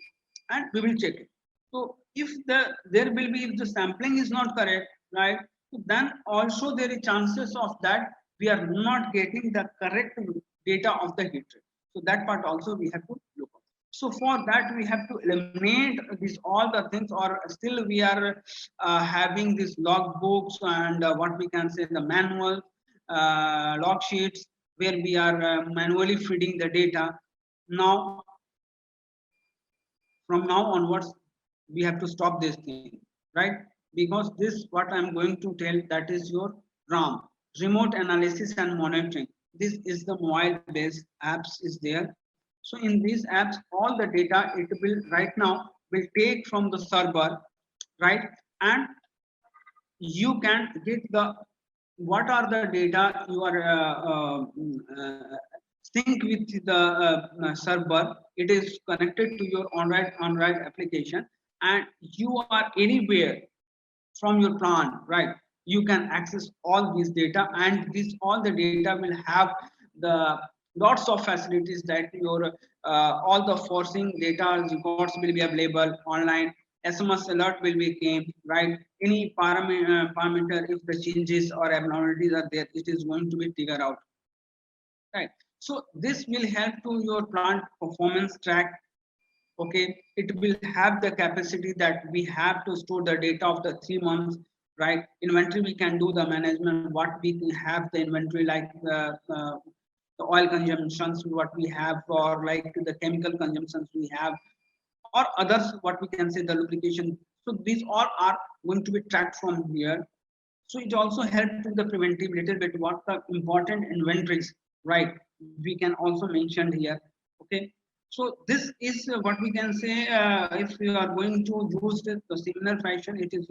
and we will check it. So if there will be, if the sampling is not correct, right, then also there is chances of that we are not getting the correct data of the heat rate. So that part also we have to look at. So for that we have to eliminate these all the things, or still we are having these log books and what we can say the manual log sheets where we are manually feeding the data. Now from now onwards we have to stop this thing, right? Because this what I'm going to tell, that is your RAM, remote analysis and monitoring. This is the mobile based apps is there. So in these apps all the data it will right now will take from the server, right? And you can get the what are the data you are sync with the server. It is connected to your Android application, and you are anywhere from your plant, right? You can access all this data, and this all the data will have the lots of facilities that your all the forcing data records will be available online. SMS alert will be came, right? Any parameter, if the changes or abnormalities are there, it is going to be figured out, right? So this will help to your plant performance track. Okay, it will have the capacity that we have to store the data of the 3 months, right? Inventory we can do the management, what we can have the inventory, like the oil consumptions what we have, or like the chemical consumptions we have, or others what we can say the lubrication. So these all are going to be tracked from here. So it also helps to the preventive little bit what the important inventories, right? We can also mention here. Okay, so this is what we can say. If you are going to use the similar fashion, it is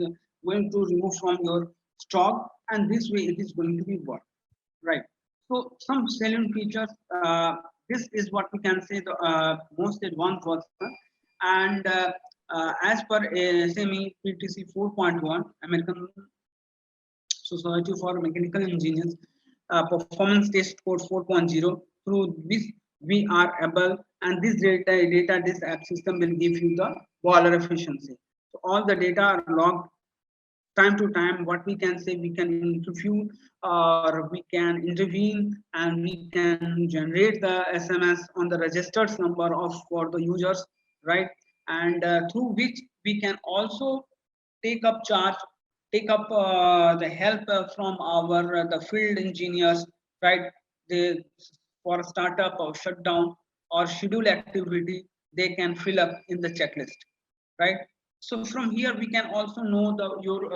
going to remove from your stock, and this way it is going to be work, right? So some salient features. This is what we can say the most advanced version, and as per SME PTC 4.1, American Society for Mechanical Engineers performance test code 4.0, through which we are able, and this data this app system will give you the boiler efficiency. So all the data are logged time to time. What we can say, we can interview or we can intervene, and we can generate the SMS on the registered number of for the users, right? And through which we can also take up charge, take up the help from our the field engineers, right? They for startup or shutdown or schedule activity, they can fill up in the checklist, right? So from here we can also know the your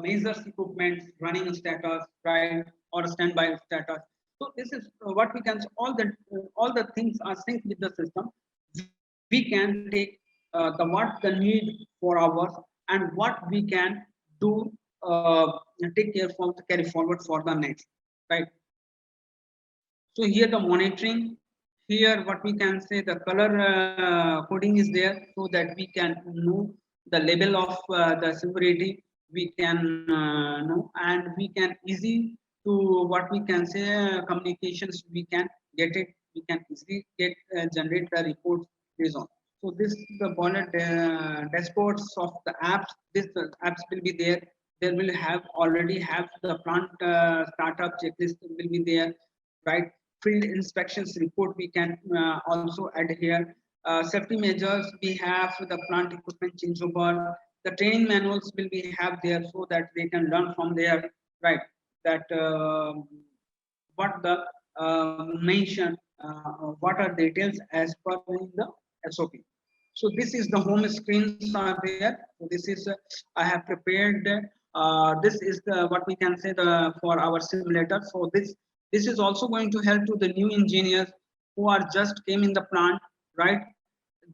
measures equipment running status, right, or standby status. So this is what we can, all the things are synced with the system. We can take the what the need for ours, and what we can do, take care for the carry forward for the next, right? So here the monitoring, here what we can say the color coding is there, so that we can know the level of the severity. we can know, and we can easy to what we can say communications, we can get it, we can easily get generate the reports based on. So this the boiler dashboards of the apps. This apps will be there. There will have already have the plant startup checklist will be there, right? Field inspections report we can also add here. Safety measures we have the plant equipment changeover. The training manuals will be have there so that they can learn from there, right? That what the mention, what are details as per in the SOP. So this is the home screens are there. So this is I have prepared. This is the what we can say the for our simulator. So this is also going to help to the new engineers who are just came in the plant, right?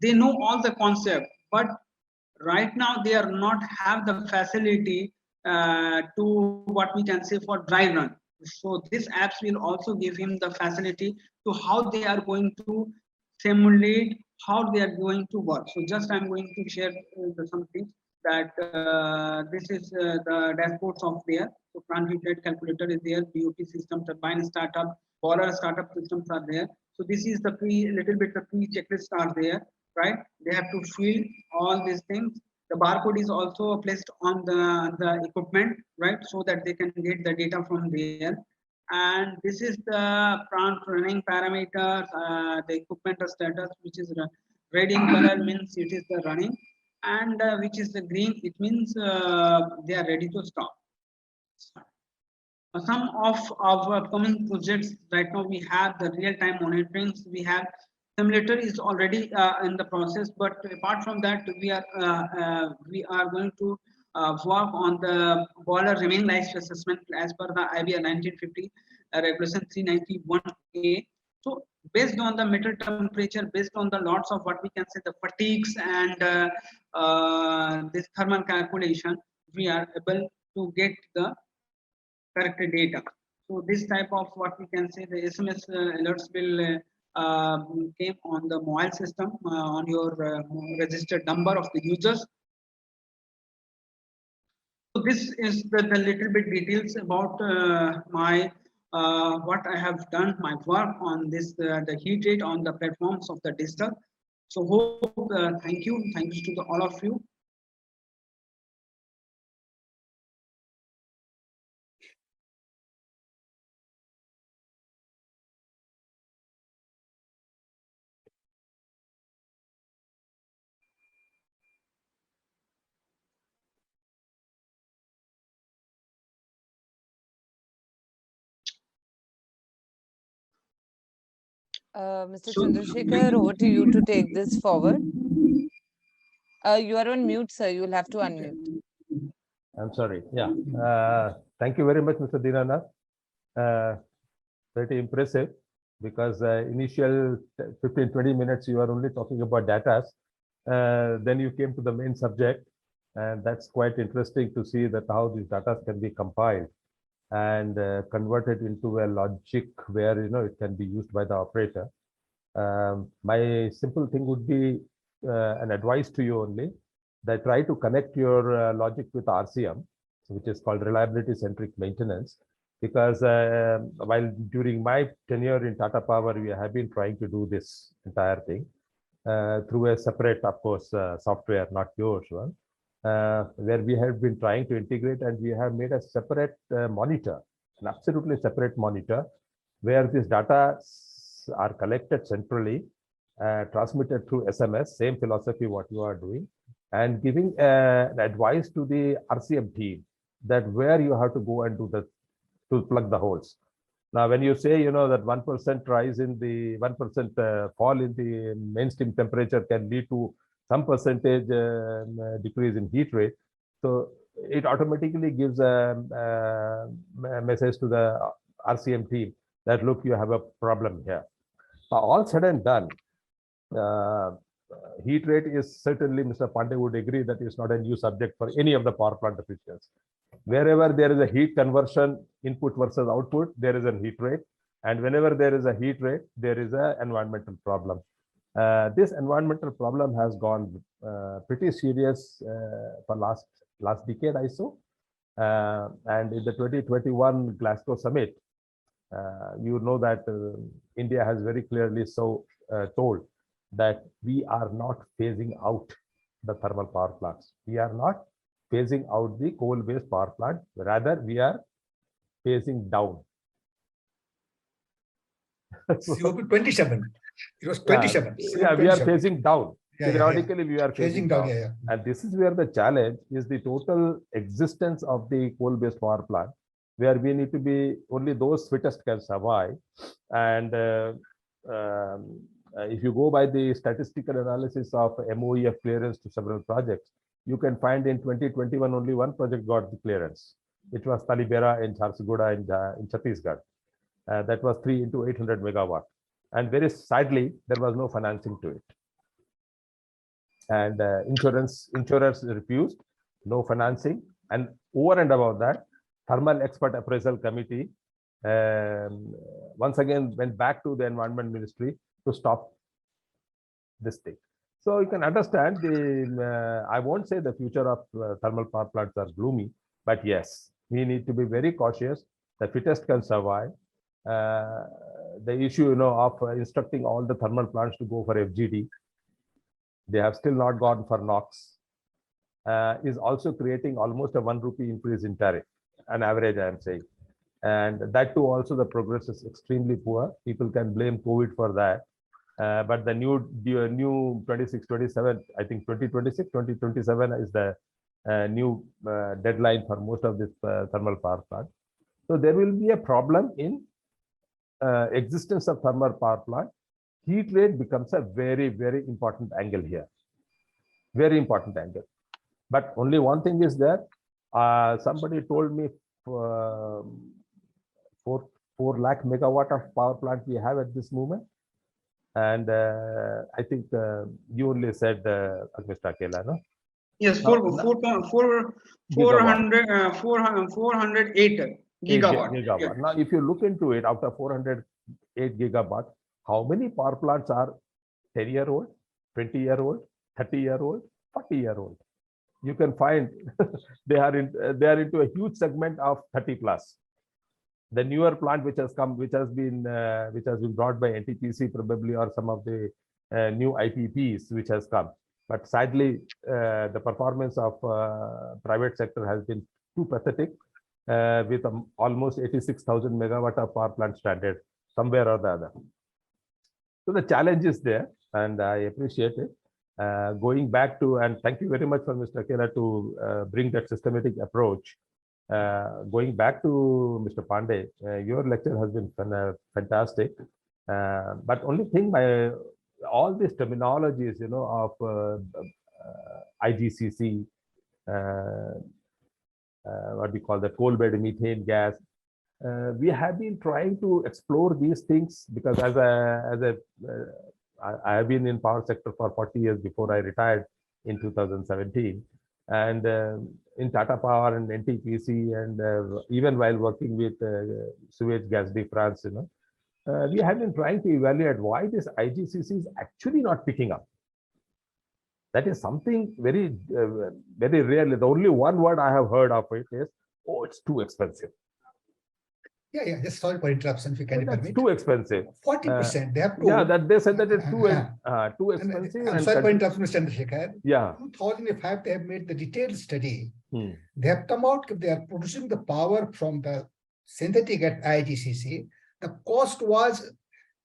They know all the concept, but right now they are not have the facility to what we can say for dry run. So this apps will also give him the facility to how they are going to simulate, how they are going to work. So just I'm going to share some things that this is the dashboards of there. So plant heat rate calculator is there, BOP system, turbine startup, boiler startup systems are there. So this is the little bit the pre checklist are there, right? They have to fill all these things. The barcode is also placed on the equipment, right? So that they can get the data from there. And this is the plant running parameters, the equipment status, which is red in color means it is the running, and which is the green, it means they are ready to stop. Some of our upcoming projects right now we have the real-time monitoring. We have simulator is already in the process, but apart from that we are going to work on the boiler remaining life assessment as per the IBR 1950 regulation 391A. So based on the metal temperature, based on the lots of what we can say the fatigues and this thermal calculation, we are able to get the correct data. So this type of what we can say the SMS alerts will came on the mobile system on your registered number of the users. So this is the little bit details about my what I have done my work on this the heat rate on the platforms of the digital. So hope thank you to all of you. Mr. Chandrasekhar, over to you to take this forward. You are on mute, sir. You'll have to unmute. I'm sorry. Yeah. Thank you very much, Mr. Dinanath. Pretty impressive, because initial 15-20 minutes you are only talking about data. Then you came to the main subject, and that's quite interesting to see that how these data can be compiled and converted into a logic where it can be used by the operator. My simple thing would be an advice to you only, that try to connect your logic with RCM, which is called reliability centric maintenance, because while during my tenure in Tata Power, we have been trying to do this entire thing through a separate, of course, software, not yours one, where we have been trying to integrate, and we have made a separate monitor, an absolutely separate monitor, where this data are collected centrally, transmitted through SMS, same philosophy what you are doing, and giving advice to the RCM team that where you have to go and do to plug the holes. Now, when you say, that 1% rise in the 1% fall in the mainstream temperature can lead to some percentage decrease in heat rate, so it automatically gives a message to the RCM team that, look, you have a problem here. Now, all said and done, heat rate is certainly, Mr. Pandey would agree, that is not a new subject for any of the power plant officials. Wherever there is a heat conversion, input versus output, there is a heat rate. And whenever there is a heat rate, there is an environmental problem. This environmental problem has gone pretty serious for last decade, I saw. And in the 2021 Glasgow summit, you know that India has very clearly told that we are not phasing out the thermal power plants. We are not phasing out the coal-based power plant. Rather, we are phasing down. COP 27. It was 27. Yeah, we are phasing down. Periodically, we are phasing down. Yeah. And this is where the challenge is, the total existence of the coal-based power plant, where we need to be only those fittest can survive. And if you go by the statistical analysis of MOEF clearance to several projects, you can find in 2021 only one project got the clearance. It was Talibera in Jharsuguda in Chhattisgarh. That was 3 into 800 megawatt. And very sadly, there was no financing to it. And insurers refused, no financing. And over and above that, Thermal Expert Appraisal Committee once again went back to the Environment Ministry to stop this thing. So you can understand I won't say the future of thermal power plants are gloomy, but yes, we need to be very cautious. The fittest can survive. The issue, of instructing all the thermal plants to go for FGD, they have still not gone for NOx, is also creating almost a 1 rupee increase in tariff, an average I am saying. And that too also the progress is extremely poor. People can blame COVID for that. But the new 26, 27, I think 2026, 2027 is the new deadline for most of this thermal power plant. So there will be a problem in existence of thermal power plant. Heat rate becomes a very, very important angle here. Very important angle. But only one thing is that somebody told me 4 lakh megawatt of power plant we have at this moment. And I think you only said, Mr. Akela, no? Yes, 408 gigawatt. Yeah. Now, if you look into it, out of 408 gigawatt, how many power plants are 10-year-old, 20-year-old, 30-year-old, 40-year-old? You can find they are into a huge segment of 30 plus. The newer plant which has come, which has been brought by NTPC probably, or some of the new IPPs which has come. But sadly, the performance of private sector has been too pathetic, with almost 86,000 megawatt of power plant standard somewhere or the other. So the challenge is there, and I appreciate it. Going back to, and thank you very much for Mr. Akela to bring that systematic approach. Going back to Mr. Pandey, your lecture has been fantastic. But only thing, all these terminologies, of IGCC, what we call the coal bed methane gas. We have been trying to explore these things because I have been in power sector for 40 years before I retired in 2017. And in Tata Power and NTPC, and even while working with Suez Gas de France, we have been trying to evaluate why this IGCC is actually not picking up. That is something very, very rarely. The only one word I have heard of it is, oh, it's too expensive. Yeah. Just sorry for interruption, if you can permit. Too expensive. 40%. They have to. Yeah, that they said that it's too expensive. I'm sorry for interruption, Mr. Chandrashekhar. Yeah. 2005, they have made the detailed study. They have come out, they are producing the power from the synthetic at IGCC. The cost was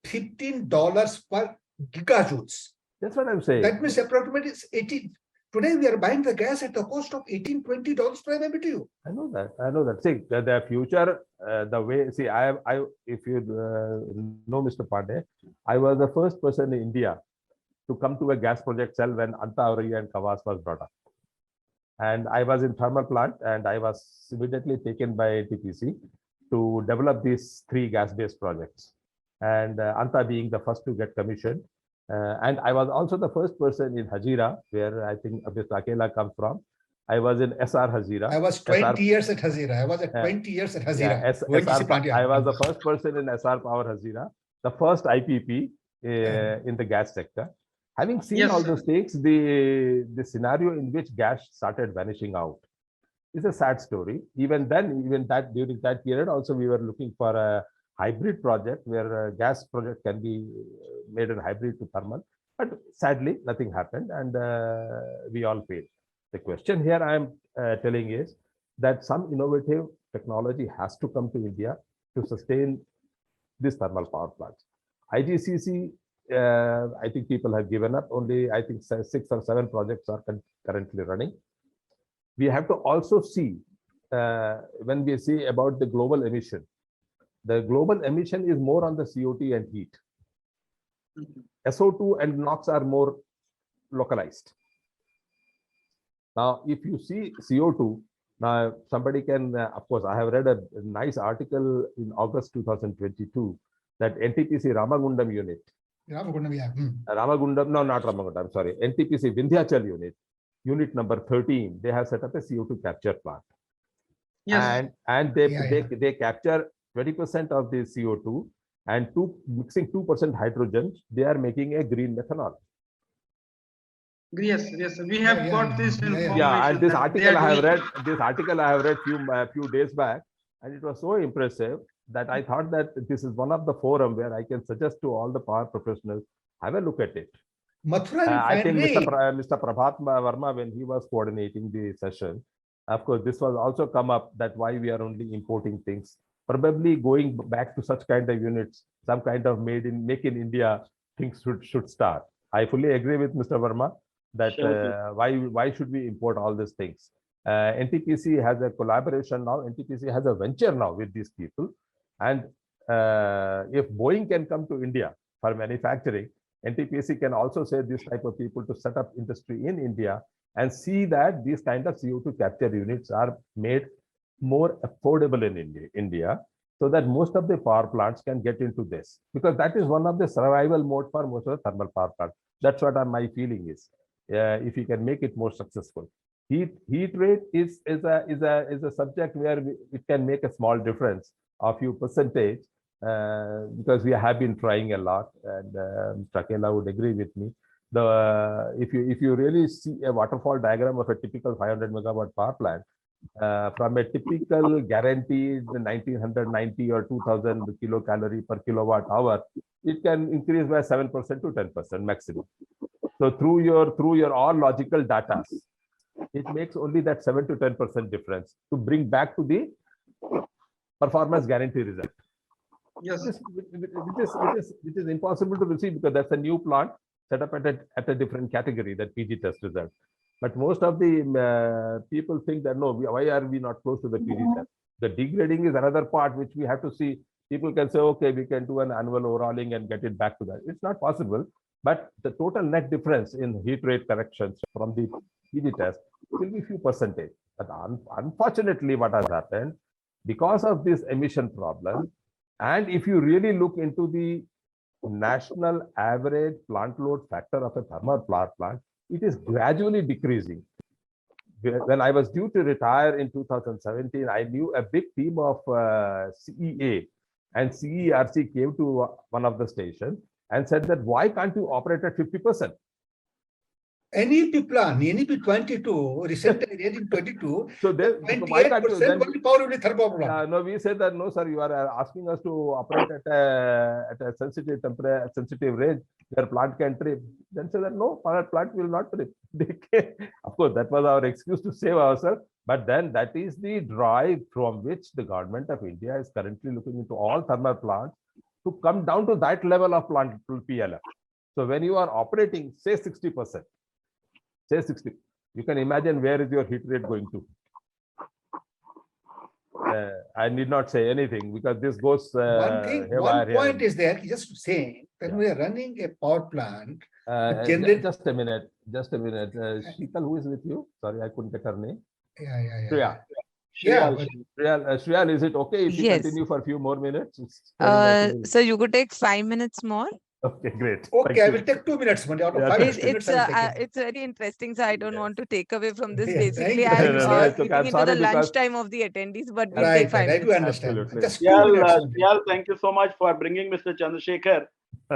$15 per gigajoules. That's what I'm saying. That means approximately 18. Today we are buying the gas at the cost of $18, $20 per MMBTU. I know that. See, the future, the way. See, if you know Mr. Pandey, I was the first person in India to come to a gas project cell when Antavri and Kawas was brought up. And I was in thermal plant, and I was immediately taken by NTPC to develop these 3 gas-based projects. And Anta being the first to get commissioned. And I was also the first person in Hazira, where I think Mr. Akela comes from. I was in SR Hazira. I was 20 years at Hazira. I was at 20 years at Hazira. I was the first person in SR Power Hazira, the first IPP in the gas sector. Having seen all those things, the scenario in which gas started vanishing out, is a sad story. Even then, during that period, also we were looking for a hybrid project where a gas project can be made in hybrid to thermal. But sadly, nothing happened, and we all failed. The question here I am telling is that some innovative technology has to come to India to sustain this thermal power plants. IGCC, I think people have given up. Only I think 6 or 7 projects are currently running. We have to also see when we see about the global emission. The global emission is more on the CO2 and heat. SO2 and NOx are more localized. Now, if you see CO2, now somebody can, of course, I have read a nice article in August 2022 that NTPC Ramagundam unit. Ramagundam, yeah. Ramagundam, no, not Ramagundam, I'm sorry. NTPC Vindhyachal unit number 13, they have set up a CO2 capture plant. Yes. And they capture 20% of the CO2 and mixing 2% hydrogen, they are making a green methanol. Yes, we have got this information. Yeah, and this article I have read. This article I have read few days back, and it was so impressive that I thought that this is one of the forum where I can suggest to all the power professionals, have a look at it. I think Mr. Prabhat Verma, when he was coordinating the session, of course, this was also come up that why we are only importing things. Probably going back to such kind of units, some kind of make in India things should start. I fully agree with Mr. Verma that why should we import all these things? NTPC has a collaboration now. NTPC has a venture now with these people, and if Boeing can come to India for manufacturing, NTPC can also say this type of people to set up industry in India and see that these kind of CO2 capture units are made more affordable in India, so that most of the power plants can get into this, because that is one of the survival mode for most of the thermal power plants. That's what my feeling is. If you can make it more successful, heat rate is a subject where it can make a small difference, a few percentage, because we have been trying a lot, and Mr. Akela would agree with me. If you really see a waterfall diagram of a typical 500 megawatt power plant, from a typical guaranteed 1990 or 2000 kilocalorie per kilowatt hour, it can increase by 7% to 10% maximum. So through your all logical data, it makes only that 7 to 10% difference to bring back to the performance guarantee result. Yes, which is impossible to receive, because that's a new plant set up at a different category, that PG test result. But most of the people think that, no, why are we not close to the PG test? The degrading is another part which we have to see. People can say, okay, we can do an annual overhauling and get it back to that. It's not possible. But the total net difference in heat rate corrections from the PG test will be few percentage. But unfortunately, what has happened, because of this emission problem, and if you really look into the national average plant load factor of a thermal power plant, it is gradually decreasing. When I was due to retire in 2017, I knew a big team of CEA and CERC came to one of the stations and said that, why can't you operate at 50%? NEP plan, NEP 22, recently read in 22, so why can't you then, only power will be thermal plant. No, we said that, no, sir, you are asking us to operate at a sensitive range where plant can trip. Then say that, no, our plant will not trip. Of course, that was our excuse to save ourselves. But then that is the drive from which the government of India is currently looking into all thermal plants to come down to that level of plant PLF. So when you are operating, say 60%, say 60, you can imagine where is your heat rate going to. I need not say anything because this goes. One point is there, just saying, when we are running a power plant, just a minute. Sheetal, who is with you? Sorry, I couldn't get her name. Shriyal, is it okay if you continue for a few more minutes? So you could take 5 minutes more. Okay, great. Okay, I will take 2 minutes. Out of 5 minutes, it's very interesting, so I don't want to take away from this. Basically, I'm eating into the lunchtime of the attendees, but we'll take 5 minutes. I do understand. Absolutely. Just 2 minutes. Thank you so much for bringing Mr. Chandrasekhar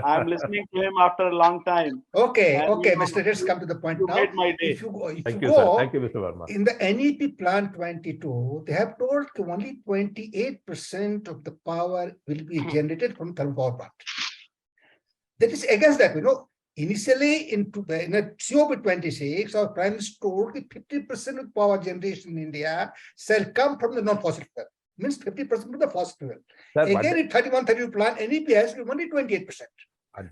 I'm listening to him after a long time. Okay, And, okay, you know, Mr. Let's come to the point you now. made my day. If you go, Thank you, sir. Thank you, Mr. Verma. in the NEP Plan 22, they have told only 28% of the power will be generated from thermal power plant. That is against that, Initially, in a COP 26, our Prime Minister told that 50% of power generation in India shall come from the non-fossil fuel. Means 50% of the fossil fuel. Sir, Again, in 31-32 plan, NEP has only 28%.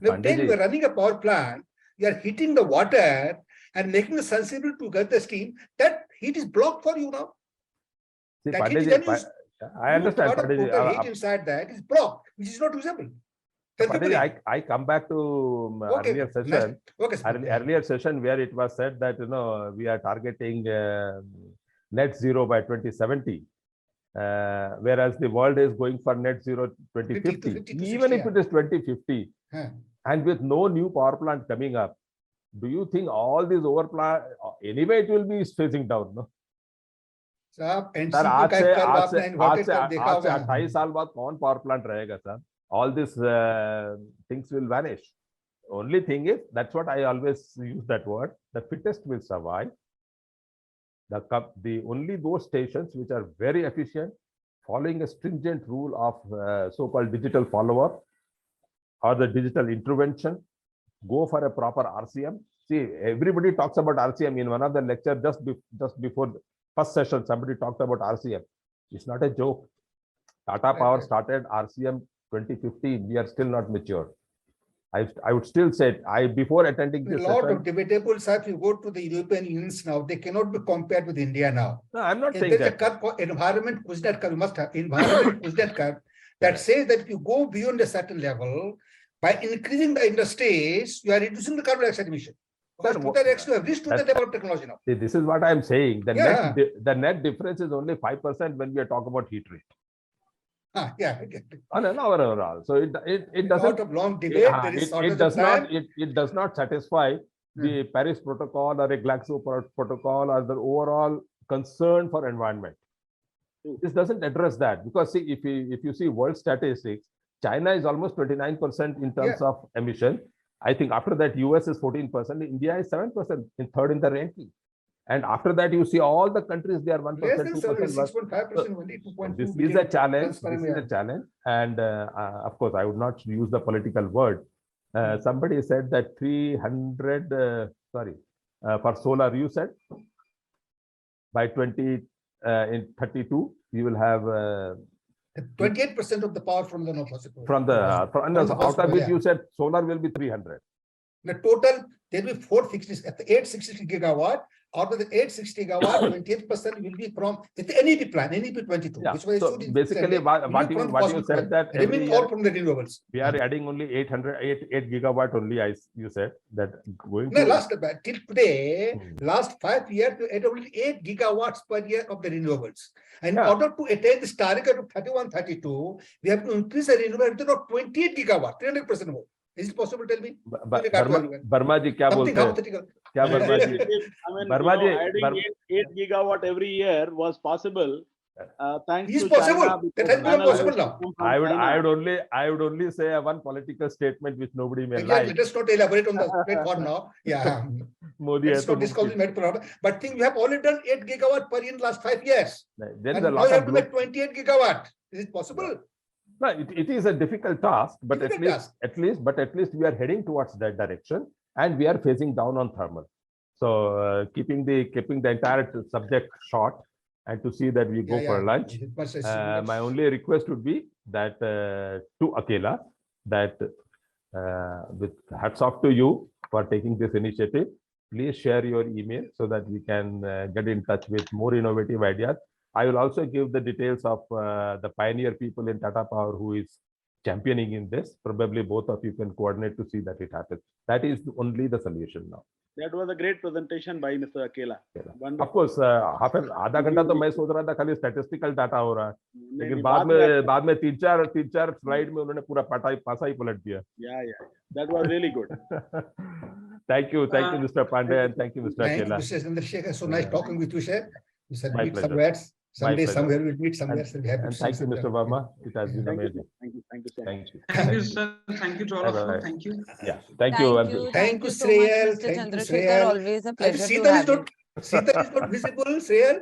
Now, then we are running a power plant, you are heating the water and making it sensible to get the steam. That heat is blocked for you now. See, That heat is Pandeyji, I understand, total Pandeyji. heat inside that is blocked, which is not usable. Pandeyji, I come back to earlier session. Okay, Earlier session where it was said that we are targeting net zero by 2070, whereas the world is going for net zero 2050. Even if it is 2050, and with no new power plant coming up, do you think all these overplant anyway it will be phasing down? No. Sir आज से 28 साल बाद कौन power plant रहेगा sir? All these things will vanish. Only thing is, that's what I always use that word, the fittest will survive. The only those stations which are very efficient, following a stringent rule of so-called digital follower or the digital intervention, go for a proper RCM. See, everybody talks about RCM. In one of the lecture just before the first session, somebody talked about RCM. It's not a joke. Tata Power started RCM 2015. We are still not mature. I would still say, before attending this a lot session, of debatable, sir. If you go to the European unions now, they cannot be compared with India now. No, I'm not saying that. There's a curve, environment Kuznets curve, you must have environment Kuznets curve that says that if you go beyond a certain level, by increasing the industries, you are reducing the carbon dioxide emission. Because to that extent, you have reached to the level of technology now. This is what I'm saying. The net difference is only 5% when we are talking about heat rate. On an overall. So it doesn't. Out of long debate, it does not satisfy the Paris Protocol or a Glasgow Protocol or the overall concern for environment. This doesn't address that, because see, if you see world statistics, China is almost 29% in terms of emission. I think after that, US is 14%, India is 7%, in third in the ranking. And after that, you see all the countries, they are 1%, 2%. 6.5%, only 2.2. This is a challenge. This is a challenge. And of course, I would not use the political word. Somebody said that 300, for solar, you said by 2032, you will have 28% of the power from the non-fossil fuel. Out of which you said solar will be 300. The total, there will be 860 gigawatt. Out of the 860 gigawatt, 28% will be from the NEP plan, NEP 22. Yeah. Which was So basically, what you said that remain all from the renewables. We are adding only 8 gigawatt only. You said that going. No, till today, last 5 years, we add only 8 gigawatts per year of the renewables. And in order to attain this target of 31-32, we have to increase the renewable to 28 gigawatt, 300% more. Is it possible? Tell me. Verma ji, क्या बोलते हैं? क्या Verma ji? Verma ji, adding 8 gigawatt every year was possible. Thanks to China. That has become possible now. I would only say one political statement which nobody may like. Let us not elaborate on the platform now. Modi let's not discuss the problem. But think we have already done 8 gigawatt per year in the last 5 years. Then and now you have to make 28 gigawatt. Is it possible? No, it is a difficult task, but at least we are heading towards that direction, and we are phasing down on thermal. So keeping the entire subject short, and to see that we go for lunch. My only request would be that to Akela, that with hats off to you for taking this initiative. Please share your email so that we can get in touch with more innovative ideas. I will also give the details of the pioneer people in Tata Power who is championing in this. Probably both of you can coordinate to see that it happens. That is only the solution now. That was a great presentation by Mr. Akela. Of course, आधा घंटा तो मैं सोच रहा था खाली statistical data हो रहा है, लेकिन बाद में तीन चार slide में उन्होंने पूरा पासा ही पलट दिया. Yeah, that was really good. Thank you, Mr. Pandey, and thank you, Mr. Akela. Thank you, Mr. Chandrashekhar. So nice talking with you, sir. You said some words. Someday, pleasure. somewhere we'll meet somewhere. So we have to And see thank you, Mr. sometime. Verma. It has been Thank you, amazing. sir. Thank you so much. Thank you. Thank you, sir. Thank you to all of Bye-bye. you. Thank you. Yeah. Thank you. Abdul. Thank you, so much, Shreyal. Mr. Thank you, Chandrasekhar. Shreyal. Always a And pleasure to Sita is have you. not, Sita is not visible, Shreyal.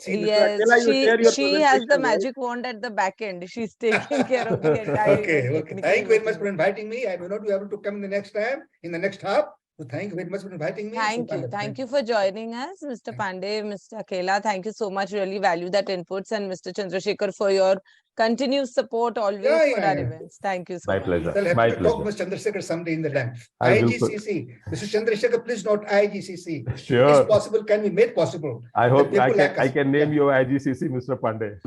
Yes, Akela, you share your she has the presentation, magic wand at the back end. She's taking care of the entire Okay, event. okay. Thank you very much for inviting me. I may not be able to come in the next time, in the next half. So thank you very much for inviting me. Thank So, you. Thank you for joining us, Mr. Pandey, Mr. Akela. Thank you so much. Really value that inputs. And Mr. Chandrasekhar for your continuous support always for our events. Thank you so My much. pleasure. I'll have My to talk pleasure. to Mr. Chandrasekhar someday in the land. I will IGCC. Mr. Chandrasekhar, please not IGCC. Sure. It's possible, can be made possible. I hope People like I us. can name you IGCC, Mr. Pandey.